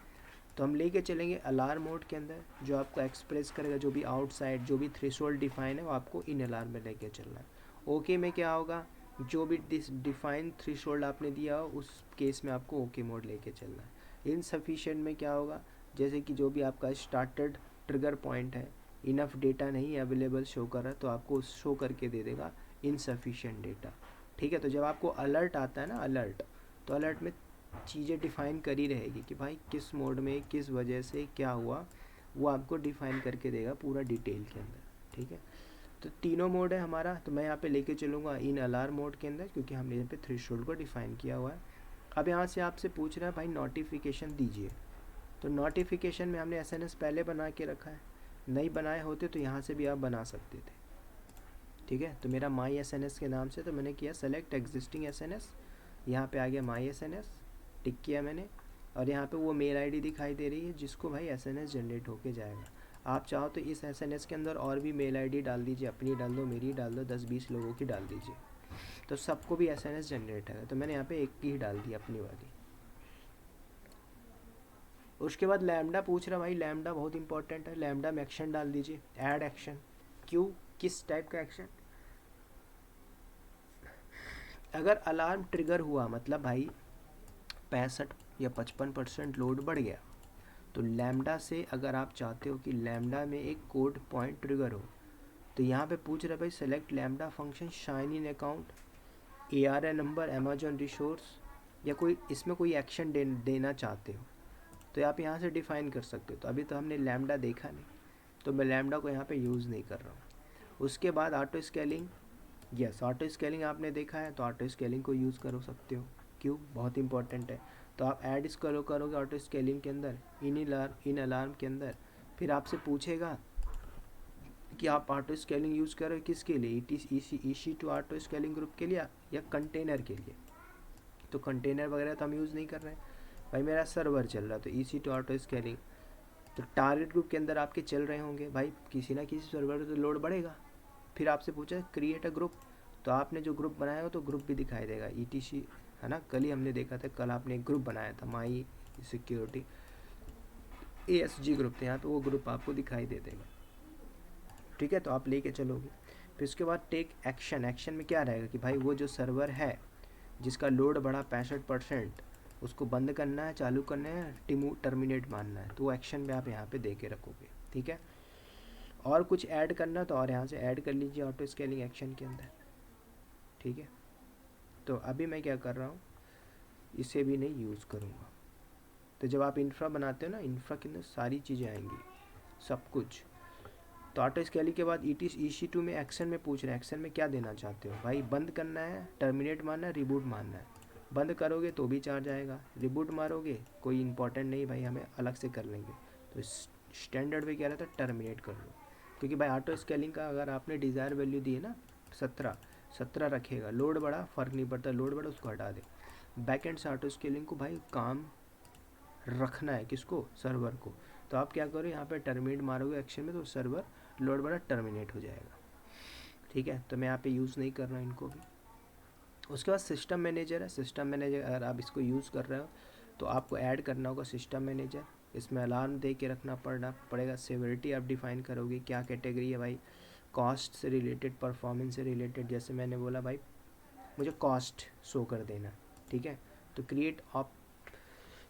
तो हम लेके चलेंगे अलार्म मोड के अंदर, जो आपको एक्सप्रेस करेगा जो भी आउटसाइड, जो भी थ्रेशोल्ड डिफाइन है वो आपको इन अलार्म में लेके चलना है। ओके में क्या होगा, जो भी डिफाइन थ्रेशोल्ड आपने दिया हो उस केस में आपको ओके मोड लेके चलना है। इनसफिशिएंट में क्या होगा, जैसे कि जो भी आपका स्टार्टेड ट्रिगर पॉइंट है, इनफ डेटा नहीं अवेलेबल शो कर रहा है, तो आपको शो करके दे देगा इनसफिशिएंट डेटा। ठीक है, तो जब आपको अलर्ट आता है ना, अलर्ट, तो अलर्ट में चीज़ें डिफ़ाइन करी रहेगी कि भाई किस मोड में किस वजह से क्या हुआ, वो आपको डिफ़ाइन करके देगा पूरा डिटेल के अंदर। ठीक है, तो तीनों मोड है हमारा, तो मैं यहाँ पे लेके चलूँगा इन अलार्म मोड के अंदर, क्योंकि हमने यहाँ पे थ्रेशोल्ड को डिफ़ाइन किया हुआ है। अब यहाँ से आपसे पूछ रहा है भाई नोटिफिकेशन दीजिए, तो नोटिफिकेशन में हमने एसएनएस पहले बना के रखा है, नहीं बनाए होते तो यहाँ से भी आप बना सकते थे। ठीक है, तो मेरा माई एसएनएस के नाम से, तो मैंने किया सेलेक्ट एग्जिस्टिंग एसएनएस, यहाँ पे आ गया माई एसएनएस, टिक किया मैंने, और यहाँ पे वो मेल आईडी दिखाई दे रही है जिसको भाई एसएनएस जनरेट होके जाएगा। आप चाहो तो इस एसएनएस के अंदर और भी मेल आईडी डाल दीजिए, अपनी डाल दो, मेरी डाल दो, 10-20 लोगों की डाल दीजिए, तो सबको भी एसएनएस जनरेट है। तो मैंने यहाँ पे एक की ही डाल दी, अपनी वाली। उसके बाद लैम्डा पूछ रहा, भाई लैम्डा बहुत इंपॉर्टेंट है, लैम्डा में एक्शन डाल दीजिए, ऐड एक्शन। क्यों, किस टाइप का एक्शन, अगर अलार्म ट्रिगर हुआ, मतलब भाई 65 या 55% लोड बढ़ गया, तो लैम्डा से अगर आप चाहते हो कि लैम्डा में एक कोड पॉइंट ट्रिगर हो, तो यहाँ पे पूछ रहा है भाई select lambda function shine in account, ARN number, Amazon resource, या कोई इसमें कोई एक्शन देना चाहते हो तो आप यहाँ से डिफ़ाइन कर सकते हो। तो अभी तो हमने लैम्डा देखा नहीं, तो मैं लैम्डा को यहाँ पे यूज़ नहीं कर रहा हूँ। उसके बाद auto scaling, yes auto scaling आपने देखा है, तो ऑटो स्केलिंग को यूज़ कर सकते हो। क्यों, बहुत इंपॉर्टेंट है। तो आप ऐड इसको करोगे ऑटो स्केलिंग के अंदर, इन अलार्म के अंदर, फिर आपसे पूछेगा कि आप ऑटो स्केलिंग यूज़ करो किसके लिए, EC to auto scaling group के लिए या कंटेनर के लिए। तो कंटेनर वगैरह तो हम यूज़ नहीं कर रहे हैं भाई, मेरा सर्वर चल रहा, तो EC टू ऑटो स्केलिंग। तो टारगेट ग्रुप के अंदर आपके चल रहे होंगे भाई, किसी ना किसी सर्वर पर तो लोड बढ़ेगा। फिर आपसे पूछा क्रिएट अ ग्रुप, तो आपने जो ग्रुप बनाया हो तो ग्रुप भी दिखाई देगा ETC, है ना। कल ही हमने देखा था, कल आपने एक ग्रुप बनाया था माई सिक्योरिटी ASG ग्रुप थे, यहाँ पे वो ग्रुप आपको दिखाई दे देगा, ठीक है। तो आप लेके चलोगे। फिर उसके बाद टेक एक्शन। एक्शन में क्या रहेगा कि भाई वो जो सर्वर है जिसका लोड बढ़ा 65%, उसको बंद करना है, चालू करना है, टर्मिनेट मानना है, तो वो एक्शन पे आप यहाँ पे दे के रखोगे, ठीक है। और कुछ ऐड करना तो और यहाँ से ऐड कर लीजिए ऑटो स्केलिंग एक्शन के अंदर, ठीक है। तो अभी मैं क्या कर रहा हूँ, इसे भी नहीं यूज़ करूँगा। तो जब आप इंफ्रा बनाते हो ना, इंफ्रा के अंदर सारी चीज़ें आएंगी, सब कुछ। तो ऑटो स्केलिंग के बाद EC2 में एक्शन में पूछ रहे हैं, एक्शन में क्या देना चाहते हो भाई, बंद करना है, टर्मिनेट मारना है, रिबूट मारना है। बंद करोगे तो भी चार्ज आएगा, रिबूट मारोगे कोई इंपॉर्टेंट नहीं भाई, हमें अलग से कर लेंगे। तो स्टैंडर्ड में क्या रहता है, टर्मिनेट कर लो। क्योंकि भाई ऑटो स्केलिंग का अगर आपने डिज़ायर वैल्यू दी है ना 17 रखेगा, लोड बढ़ा फ़र्क नहीं पड़ता, लोड बढ़ा उसको हटा दे। बैक एंड से ऑटो स्केलिंग को भाई काम रखना है, किसको, सर्वर को। तो आप क्या करो, यहाँ पे टर्मिनेट मारोगे एक्शन में, तो सर्वर लोड बढ़ा टर्मिनेट हो जाएगा, ठीक है। तो मैं यहाँ पे यूज़ नहीं कर रहा हूँ इनको भी। उसके बाद सिस्टम मैनेजर है। सिस्टम मैनेजर अगर आप इसको यूज़ कर रहे हो तो आपको ऐड करना होगा सिस्टम मैनेजर। इसमें अलार्म दे के रखना पड़ेगा। सेवरिटी आप डिफ़ाइन करोगे, क्या कैटेगरी है भाई, कॉस्ट से रिलेटेड, परफॉर्मेंस से रिलेटेड। जैसे मैंने बोला भाई मुझे कॉस्ट शो कर देना, ठीक है। तो क्रिएट ऑप,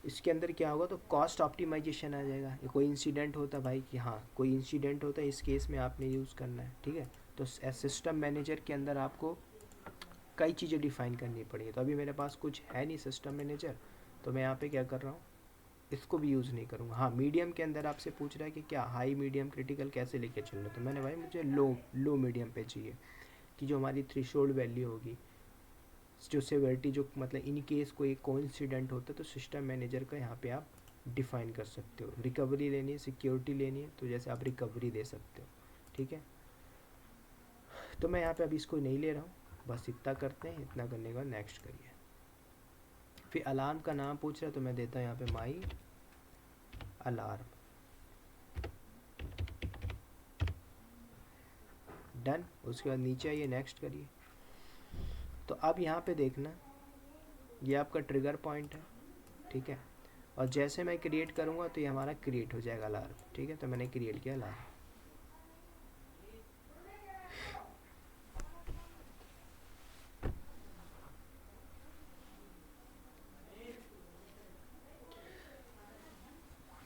इसके अंदर क्या होगा, तो कॉस्ट ऑप्टिमाइजेशन आ जाएगा। ये कोई इंसिडेंट होता है भाई कि हाँ कोई इंसिडेंट होता है, इस केस में आपने यूज़ करना है, ठीक है। तो सिस्टम मैनेजर के अंदर आपको कई चीज़ें डिफ़ाइन करनी पड़ेगी। तो अभी मेरे पास कुछ है नहीं सिस्टम मैनेजर, तो मैं यहाँ पे क्या कर रहा हूँ, इसको भी यूज़ नहीं करूँगा। हाँ, मीडियम के अंदर आपसे पूछ रहा है कि क्या हाई, मीडियम, क्रिटिकल कैसे लेके चल रहे, तो मैंने भाई मुझे लो मीडियम पे चाहिए, कि जो हमारी थ्रेशोल्ड वैल्यू होगी, जो सेवरिटी, जो मतलब इन केस कोई कोइंसिडेंट होता है तो सिस्टम मैनेजर का यहाँ पे आप डिफ़ाइन कर सकते हो। रिकवरी लेनी है, सिक्योरिटी लेनी है, तो जैसे आप रिकवरी दे सकते हो, ठीक है। तो मैं यहाँ पे अभी इसको नहीं ले रहा हूँ, बस इतना करते हैं। इतना करने के बाद नेक्स्ट करिए। फिर अलार्म का नाम पूछ रहा है, तो मैं देता हूँ यहाँ पे माई अलार्म, डन। उसके बाद नीचे आइए, नेक्स्ट करिए। तो अब यहाँ पे देखना, ये आपका ट्रिगर पॉइंट है, ठीक है। और जैसे मैं क्रिएट करूँगा तो ये हमारा क्रिएट हो जाएगा अलार्म, ठीक है। तो मैंने क्रिएट किया अलार्म।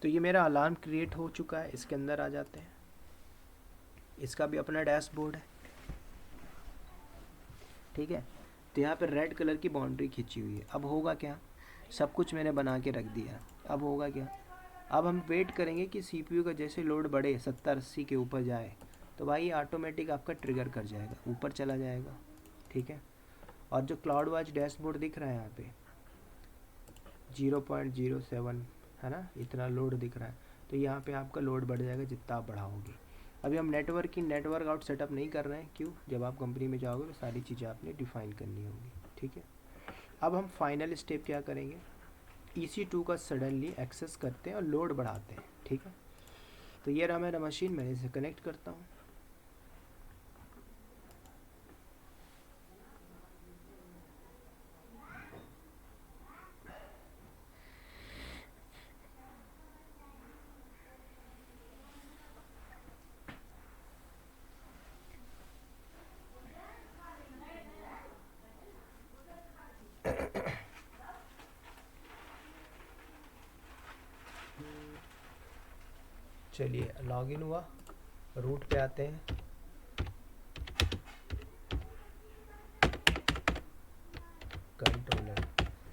तो ये मेरा अलार्म क्रिएट हो चुका है। इसके अंदर आ जाते हैं, इसका भी अपना डैशबोर्ड है, ठीक है। तो यहाँ पे रेड कलर की बाउंड्री खींची हुई है। अब होगा क्या, सब कुछ मैंने बना के रख दिया। अब होगा क्या, अब हम वेट करेंगे कि CPU का जैसे लोड बढ़े 70-80 के ऊपर जाए, तो भाई ऑटोमेटिक आपका ट्रिगर कर जाएगा, ऊपर चला जाएगा, ठीक है। और जो क्लाउड वॉच डैशबोर्ड दिख रहा है यहाँ पे 0.07, है ना, इतना लोड दिख रहा है, तो यहाँ पे आपका लोड बढ़ जाएगा जितना आप बढ़ाओगे। अभी हम नेटवर्क आउट सेटअप नहीं कर रहे हैं, क्यों, जब आप कंपनी में जाओगे तो सारी चीज़ें आपने डिफ़ाइन करनी होगी, ठीक है। अब हम फाइनल स्टेप क्या करेंगे, EC2 का सडनली एक्सेस करते हैं और लोड बढ़ाते हैं, ठीक है। तो ये रहा मेरा मशीन, मैं इसे कनेक्ट करता हूँ। चलिए लॉगिन हुआ, रूट पे आते हैं। कंट्रोलर,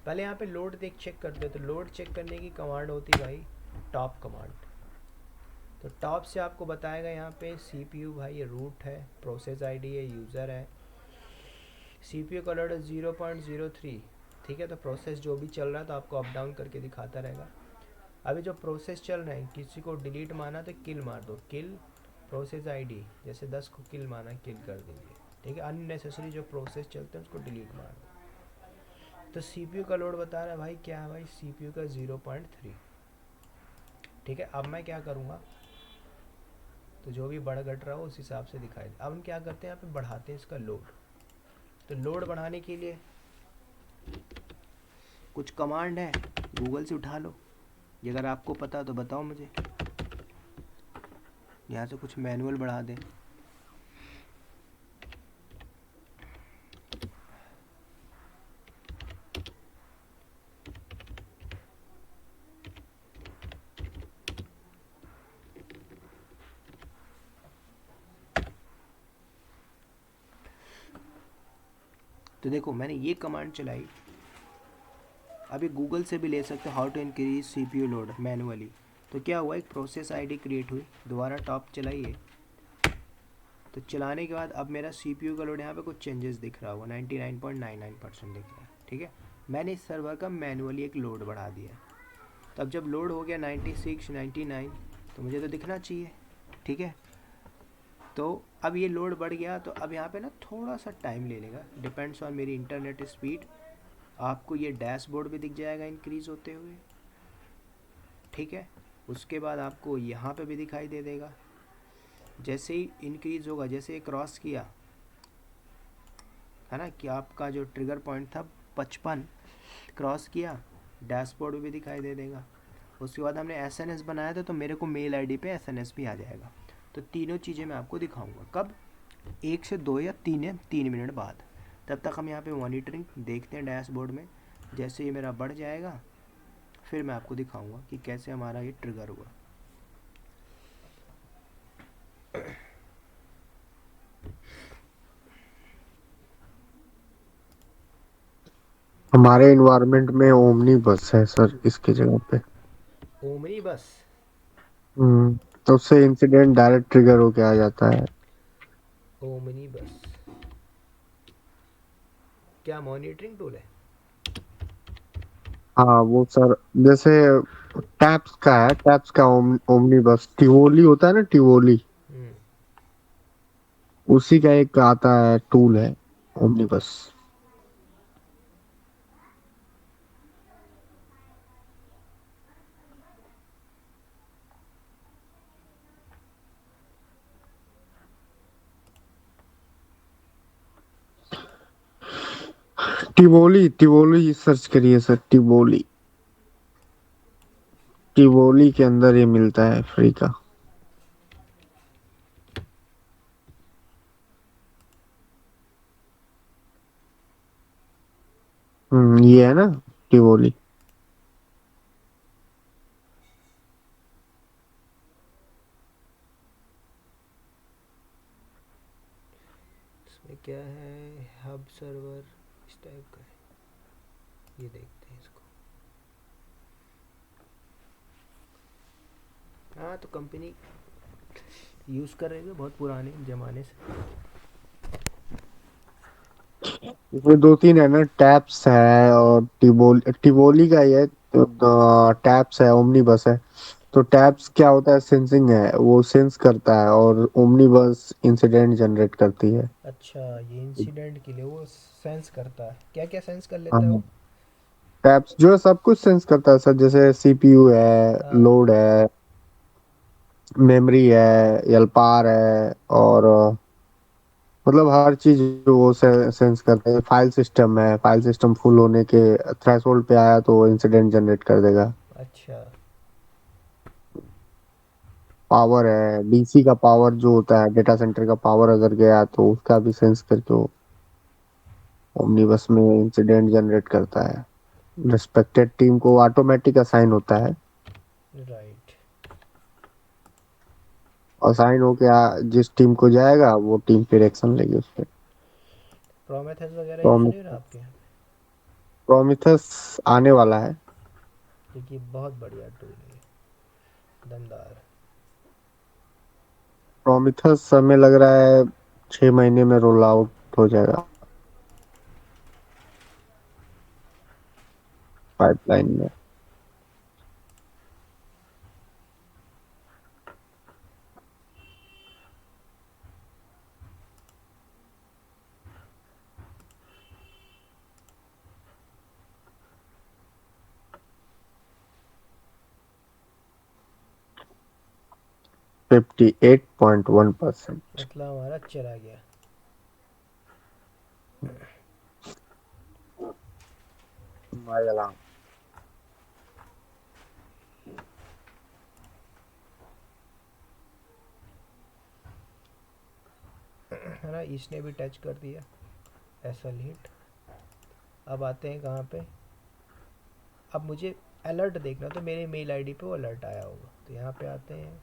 पहले यहाँ पे लोड देख चेक करते हैं। तो लोड चेक करने की कमांड होती है भाई टॉप कमांड। तो टॉप से आपको बताएगा यहाँ पे CPU भाई, ये रूट है, प्रोसेस ID है, यूज़र है, CPU का लोड है 0.03, ठीक है। तो प्रोसेस जो भी चल रहा है तो आपको अप डाउन करके दिखाता रहेगा। अभी जो प्रोसेस चल रहे हैं, किसी को डिलीट मारना तो किल मार दो, किल प्रोसेस ID, जैसे 10 को किल मारना, किल कर दीजिए, ठीक है। अननेसेसरी जो प्रोसेस चलते हैं उसको डिलीट मार दो। तो CPU का लोड बता रहा है भाई, क्या है भाई, CPU का 0.3, ठीक है। अब मैं क्या करूँगा, तो जो भी बढ़ घट रहा हो उस हिसाब से दिखाई दे। अब हम क्या करते हैं, यहाँ पे बढ़ाते हैं इसका लोड, तो लोड बढ़ाने के लिए कुछ कमांड है, गूगल से उठा लो। ये अगर आपको पता तो बताओ मुझे, यहाँ से कुछ मैनुअल बढ़ा दें। तो देखो मैंने ये कमांड चलाई, अभी गूगल से भी ले सकते हो, how to increase CPU load manually. तो क्या हुआ, एक प्रोसेस आईडी क्रिएट हुई, दोबारा टॉप चलाइए। तो चलाने के बाद अब मेरा सीपीयू का लोड यहाँ पे कुछ चेंजेस दिख रहा होगा, 99.99% दिख रहा है, ठीक है। मैंने इस सर्वर का मैनुअली एक लोड बढ़ा दिया। तो अब जब लोड हो गया 96 99, तो मुझे तो दिखना चाहिए, ठीक है। तो अब ये लोड बढ़ गया, तो अब यहाँ पे ना थोड़ा सा टाइम ले लेगा, डिपेंड्स ऑन मेरी इंटरनेट स्पीड। आपको ये डैशबोर्ड भी दिख जाएगा इंक्रीज़ होते हुए, ठीक है। उसके बाद आपको यहाँ पे भी दिखाई दे देगा, जैसे ही इंक्रीज़ होगा, जैसे ही क्रॉस किया है ना, कि आपका जो ट्रिगर पॉइंट था 55 क्रॉस किया, डैशबोर्ड भी दिखाई दे देगा। उसके बाद हमने एसएनएस बनाया था, तो मेरे को मेल आईडी पे एसएनएस भी आ जाएगा। तो तीनों चीज़ें मैं आपको दिखाऊंगा, कब, 1 से 2 या 3 मिनट बाद। तब तक हम यहाँ पे मॉनिटरिंग देखते हैं डैशबोर्ड में। जैसे ये मेरा बढ़ जाएगा, फिर मैं आपको दिखाऊंगा कि कैसे हमारा ये ट्रिगर हुआ। हमारे इन्वायरमेंट में ओमनी बस है सर इसकी जगह पे। ओमनी बस। तो उससे इंसिडेंट डायरेक्ट ट्रिगर होके आ जाता है। ओमनी बस क्या मॉनिटरिंग टूल है? हाँ वो सर, जैसे टैप्स का है, टैप्स का ओमनी बस, टिवोली होता है ना, टिवोली, हम्म, उसी का एक आता है, टूल है ओमनी बस। टिवोली, टिवोली सर्च करिए सर, टिवोली। टिवोली के अंदर ये मिलता है फ्री का। ये है ना टिवोली। इसमें क्या है, हब सर्वर इस टाइप का है, ये देखते हैं इसको। हाँ, तो कंपनी यूज़ कर रही है बहुत पुराने ज़माने से। इसमें दो तीन है ना, टैप्स है और टिवोली, टिवोली का ही है। तो टैप्स है, ओमनी बस है। तो टैप्स क्या होता है, सेंसिंग है, वो सेंस करता है, और ओमनी बस इंसिडेंट जनरेट करती है। अच्छा, ये इंसिडेंट के लिए वो सेंस करता है, क्या क्या सेंस कर लेता है हाँ, वो? टैप्स जो है सब कुछ सेंस करता है सर, जैसे सीपीयू है, हाँ। लोड है, मेमोरी है, एलपार है, और मतलब हर चीज वो सेंस करते हैं। फाइल सिस्टम है, फाइल सिस्टम फुल होने के थ्रेशोल्ड पे आया तो इंसिडेंट जनरेट कर देगा। अच्छा। पावर है, डीसी का पावर जो होता है, डेटा सेंटर का पावर अगर गया तो उसका भी सेंस करके वो ओमनीबस में इंसिडेंट जनरेट करता है। रिस्पेक्टेड टीम को ऑटोमेटिक असाइन होता है, राइट। असाइन होके जिस टीम को जाएगा वो टीम फिर एक्शन लेगी उस पर। प्रोमेथेस वगैरह यूज़ नहीं हो रहा प्रोमिथस, आपके यहाँ प्रोमिथस आने वाला है। पे? क्योंकि बहुत बढ़िया टूल है, दमदार। प्रोमिथस हमें लग रहा है 6 महीने में रोल आउट हो जाएगा पाइपलाइन में। $58.1%। मतलब हमारा चला गया। माई अलार्म। है ना, इसने भी टच कर दिया एसएल हिट। अब आते हैं कहाँ पे, अब मुझे अलर्ट देखना, तो मेरे मेल आईडी पे वो अलर्ट आया होगा, तो यहाँ पे आते हैं।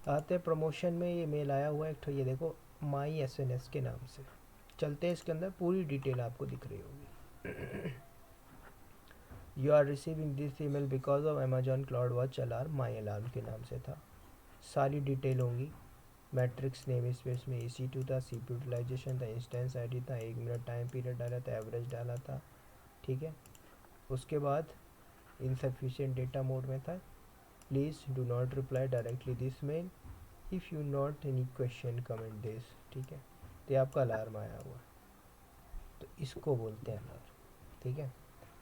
आते हैं प्रमोशन में, ये मेल आया हुआ है एक तो, ये देखो माई एसएनएस के नाम से। चलते हैं इसके अंदर, पूरी डिटेल आपको दिख रही होगी। You are receiving this email because of Amazon CloudWatch alarm, my alarm के नाम से था। सारी डिटेल होंगी। मैट्रिक्स नेम स्पेस में EC2 था, CPU यूटिलाइजेशन था, इंस्टेंस आईडी था, 1 मिनट टाइम पीरियड डाला था, एवरेज डाला था। ठीक है, उसके बाद इनसफिशिएंट डेटा मोड में था। Please do not reply directly this mail, if you not any question comment this. ठीक है, तो ये आपका अलार्म आया हुआ है, तो इसको बोलते हैं अलार्म। ठीक है,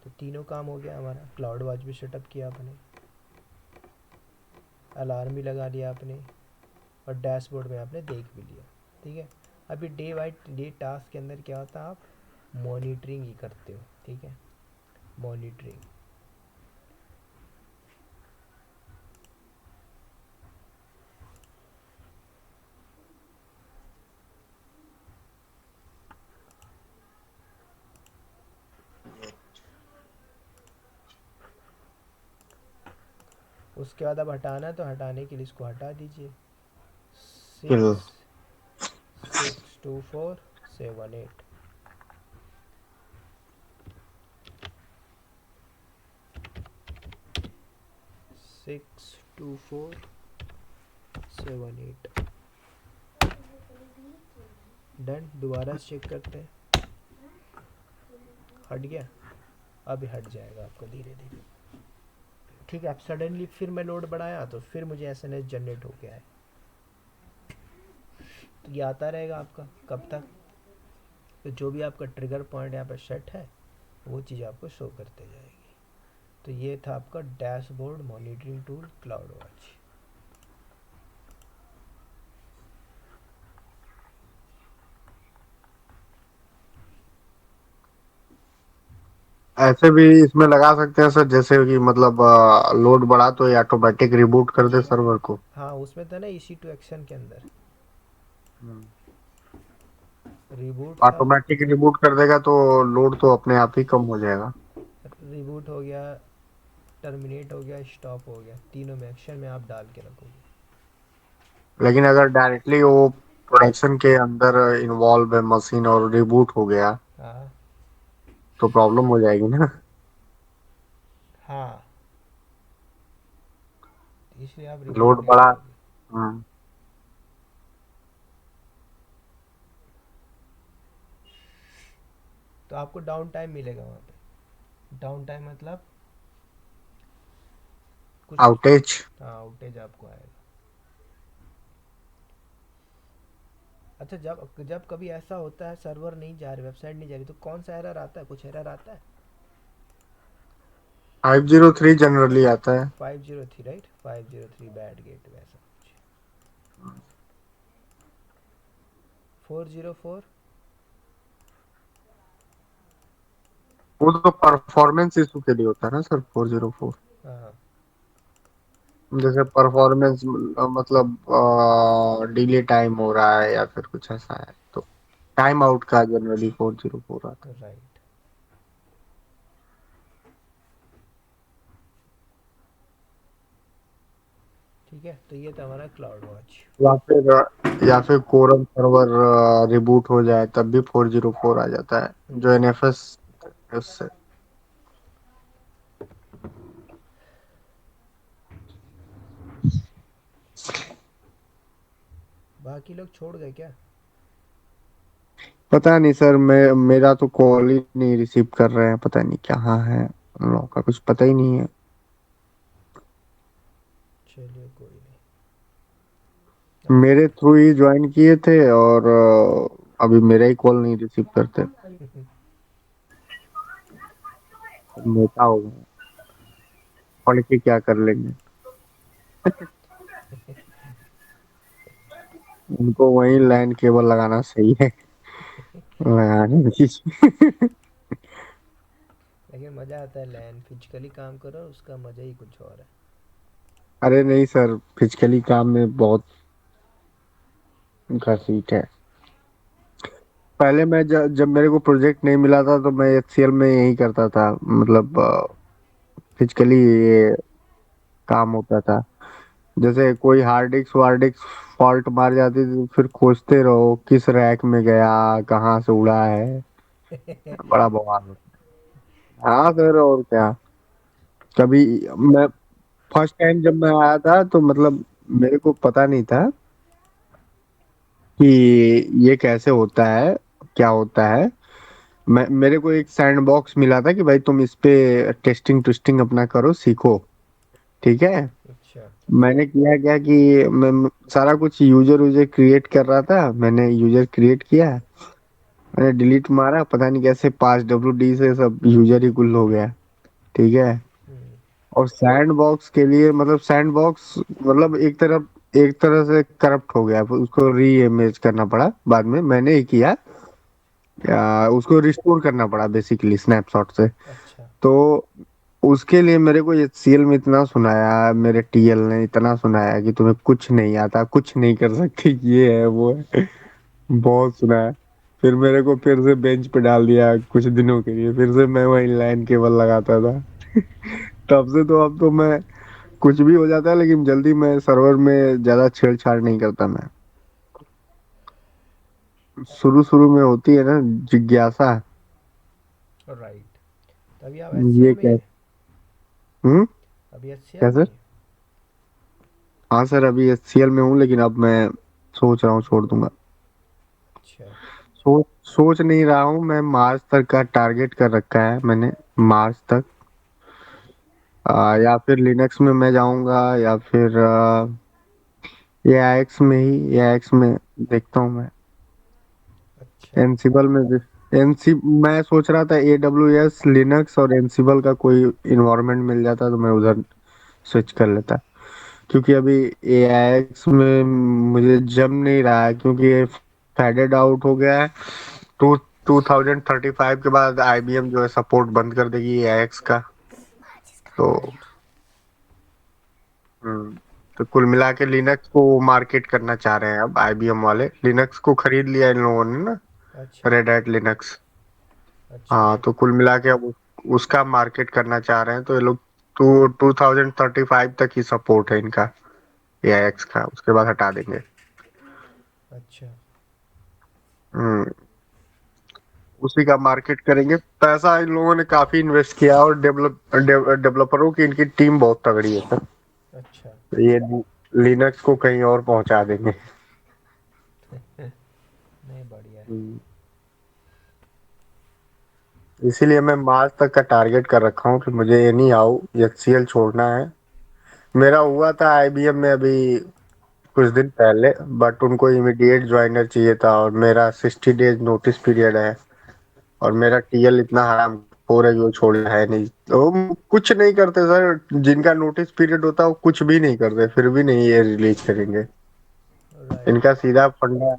तो तीनों काम हो गया हमारा। क्लाउड वॉच भी सेटअप किया आपने, अलार्म भी लगा लिया आपने, और डैशबोर्ड में आपने देख भी लिया। ठीक है, अभी डे बाई डे टास्क के अंदर क्या होता है, आप मॉनिटरिंग ही करते हो। ठीक है, मॉनिटरिंग। उसके बाद अब हटाना है, तो हटाने के लिए इसको हटा दीजिए। किल। 66247 8। 62478। डन। दोबारा चेक करते हैं, हट गया। अब हट जाएगा आपका धीरे धीरे। ठीक है, अब सडनली फिर मैं लोड बढ़ाया तो फिर मुझे एसएनएस जनरेट हो गया है, तो ये आता रहेगा आपका कब तक, तो जो भी आपका ट्रिगर पॉइंट यहाँ पर सेट है वो चीज़ आपको शो करते जाएगी। तो ये था आपका dashboard monitoring tool cloud watch. ऐसे भी इसमें लगा सकते हैं सर, जैसे कि मतलब लोड बढ़ा तो ये ऑटोमेटिक रिबूट कर दे सर्वर को। हाँ, उसमें था ना EC2 एक्शन के अंदर रिबूट था। ऑटोमेटिक रिबूट कर देगा तो लोड तो अपने आप ही कम हो जाएगा। रिबूट हो गया, टर्मिनेट हो गया, स्टॉप हो गया, तीनों में एक्शन में आप डाल के रखोगे। लेकिन अगर डायरेक्टली वो प्रोडक्शन के अंदर इन्वॉल्व है मशीन और रिबूट हो गया हाँ तो प्रॉब्लम हो जाएगी ना। हाँ, इसलिए आप रिबूट लोड नहीं बढ़ा। करोगे। हम्म। तो आपको डाउन टाइम मिलेगा वहाँ पे। डाउन टाइम मतलब कुछ, आउटेज। हाँ आउटेज आपको आएगा। अच्छा, जब जब कभी ऐसा होता है सर्वर नहीं जा रही, वेबसाइट नहीं जा रही, तो कौन सा एरर आता है, कुछ एरर आता है? 503 जनरली आता है। 503, राइट, 503 बैड गेट वैसा कुछ। 404। वो तो परफॉर्मेंस इशू के लिए होता है ना सर, 404। हाँ जैसे परफॉर्मेंस मतलब डिले टाइम हो रहा है या फिर कुछ ऐसा है तो टाइम आउट का जनरली 404 आता राइट। ठीक है, तो ये था हमारा क्लाउड वॉच। है। या फिर कोरम सर्वर रिबूट हो जाए तब भी 404 आ जाता है, जो NFS उससे। बाकी लोग छोड़ गए क्या? पता नहीं सर, मेरा तो कॉल ही नहीं रिसीव कर रहे हैं, पता नहीं कहाँ है उन लोगों का, कुछ पता ही नहीं है। चलिए कोई नहीं। मेरे थ्रू ही ज्वाइन किए थे और अभी मेरा ही कॉल नहीं रिसीव करते। नेता हो गए, पढ़ के क्या कर लेंगे। उनको वही लैंड केबल लगाना सही है, लगाने दीजिए। लेकिन मज़ा आता है लैन फिजिकली काम करो, उसका मज़ा ही कुछ और है। अरे नहीं सर, फिजिकली काम में बहुत घसीट है। पहले मैं जब मेरे को प्रोजेक्ट नहीं मिला था तो मैं एचसीएल में यही करता था, मतलब फिजिकली ये काम होता था। जैसे कोई hard disk ward disk fault मार जाती थी तो फिर खोजते रहो किस रैक में गया, कहाँ से उड़ा है, बड़ा बवाल होता है। हाँ सर, और क्या। कभी मैं फर्स्ट टाइम जब मैं आया था तो मतलब मेरे को पता नहीं था कि ये कैसे होता है, क्या होता है। मेरे को एक सैंड बॉक्स मिला था कि भाई तुम इस पे टेस्टिंग ट्विस्टिंग अपना करो, सीखो, ठीक है। अच्छा। मैंने किया क्या कि मैं सारा कुछ यूजर यूजर क्रिएट कर रहा था, मैंने यूजर क्रिएट किया, मैंने डिलीट मारा, पता नहीं कैसे 5 WD से सब यूजर ही गुल हो गया, ठीक है। हम्म। और सैंड बॉक्स के लिए मतलब सैंड बॉक्स मतलब एक तरह से करप्ट हो गया, उसको री इमेज करना पड़ा, बाद में मैंने ही किया, उसको रिस्टोर करना पड़ा बेसिकली स्नैपशॉट से। अच्छा। तो उसके लिए मेरे को एचसीएल में इतना सुनाया, मेरे टीएल ने इतना सुनाया कि तुम्हें कुछ नहीं आता, कुछ नहीं कर सकते, ये है वो है, बहुत सुनाया। फिर मेरे को फिर से बेंच पे डाल दिया कुछ दिनों के लिए, फिर से मैं वही लाइन केबल लगाता था। तब से तो अब तो मैं कुछ भी हो जाता है, लेकिन जल्दी मैं सर्वर में ज्यादा छेड़छाड़ नहीं करता मैं। शुरू शुरू में होती है ना जिज्ञासा, राइट। तो अभी आप एचसीएल ये में ही क्या। है? हम्म। अभी एचसीएल क्या में ही सर? है? हाँ सर, अभी एचसीएल में हूँ, लेकिन अब मैं सोच रहा हूँ छोड़ दूंगा। अच्छा। सोच सोच नहीं रहा हूँ मैं, मार्च तक का टारगेट कर रखा है मैंने, मार्च तक। या फिर लिनक्स में मैं जाऊंगा, या फिर एआईएक्स में ही, एआईएक्स में देखता हूँ मैं। अच्छा। एनसिबल में भी, एनसी मैं सोच रहा था एडब्ल्यूएस लिनक्स और एनसिबल का कोई इन्वायरमेंट मिल जाता तो मैं उधर स्विच कर लेता, क्योंकि अभी एआईएक्स में मुझे जम नहीं रहा है, क्योंकि ये फेडेड आउट हो गया है। टू 2035 के बाद आईबीएम जो है सपोर्ट बंद कर देगी एआईएक्स का। तो राइट। हम्म, तो कुल मिला के लिनक्स को मार्केट करना चाह रहे हैं अब आईबीएम वाले, लिनक्स को खरीद लिया इन लोगों ने ना, अच्छा। Red hat Linux. अच्छा। हाँ, तो कुल मिला के अब उसका मार्केट करना चाह रहे हैं, तो ये लोग 2035 तक ही सपोर्ट है इनका एआईएक्स का, उसके बाद हटा देंगे। अच्छा। हम्म, उसी का मार्केट करेंगे। पैसा इन लोगों ने काफी इन्वेस्ट किया, और डेवलपरों की इनकी टीम बहुत तगड़ी है सर। अच्छा। तो ये लिनक्स को कहीं और पहुंचा देंगे। नहीं, बढ़िया है। हम्म, इसीलिए मैं मार्च तक का टारगेट कर रखा हूँ कि मुझे एनी हाउ एचसीएल छोड़ना है। मेरा हुआ था आईबीएम में अभी कुछ दिन पहले, बट उनको इमीडिएट ज्वाइनर चाहिए था, और मेरा 60 डेज नोटिस पीरियड है, और मेरा टीएल इतना हराम हो रहा है कि वो छोड़ा है नहीं, तो वो कुछ नहीं करते सर, जिनका नोटिस पीरियड होता है वो कुछ भी नहीं करते, फिर भी नहीं ये रिलीज करेंगे। राइट। इनका सीधा फंडा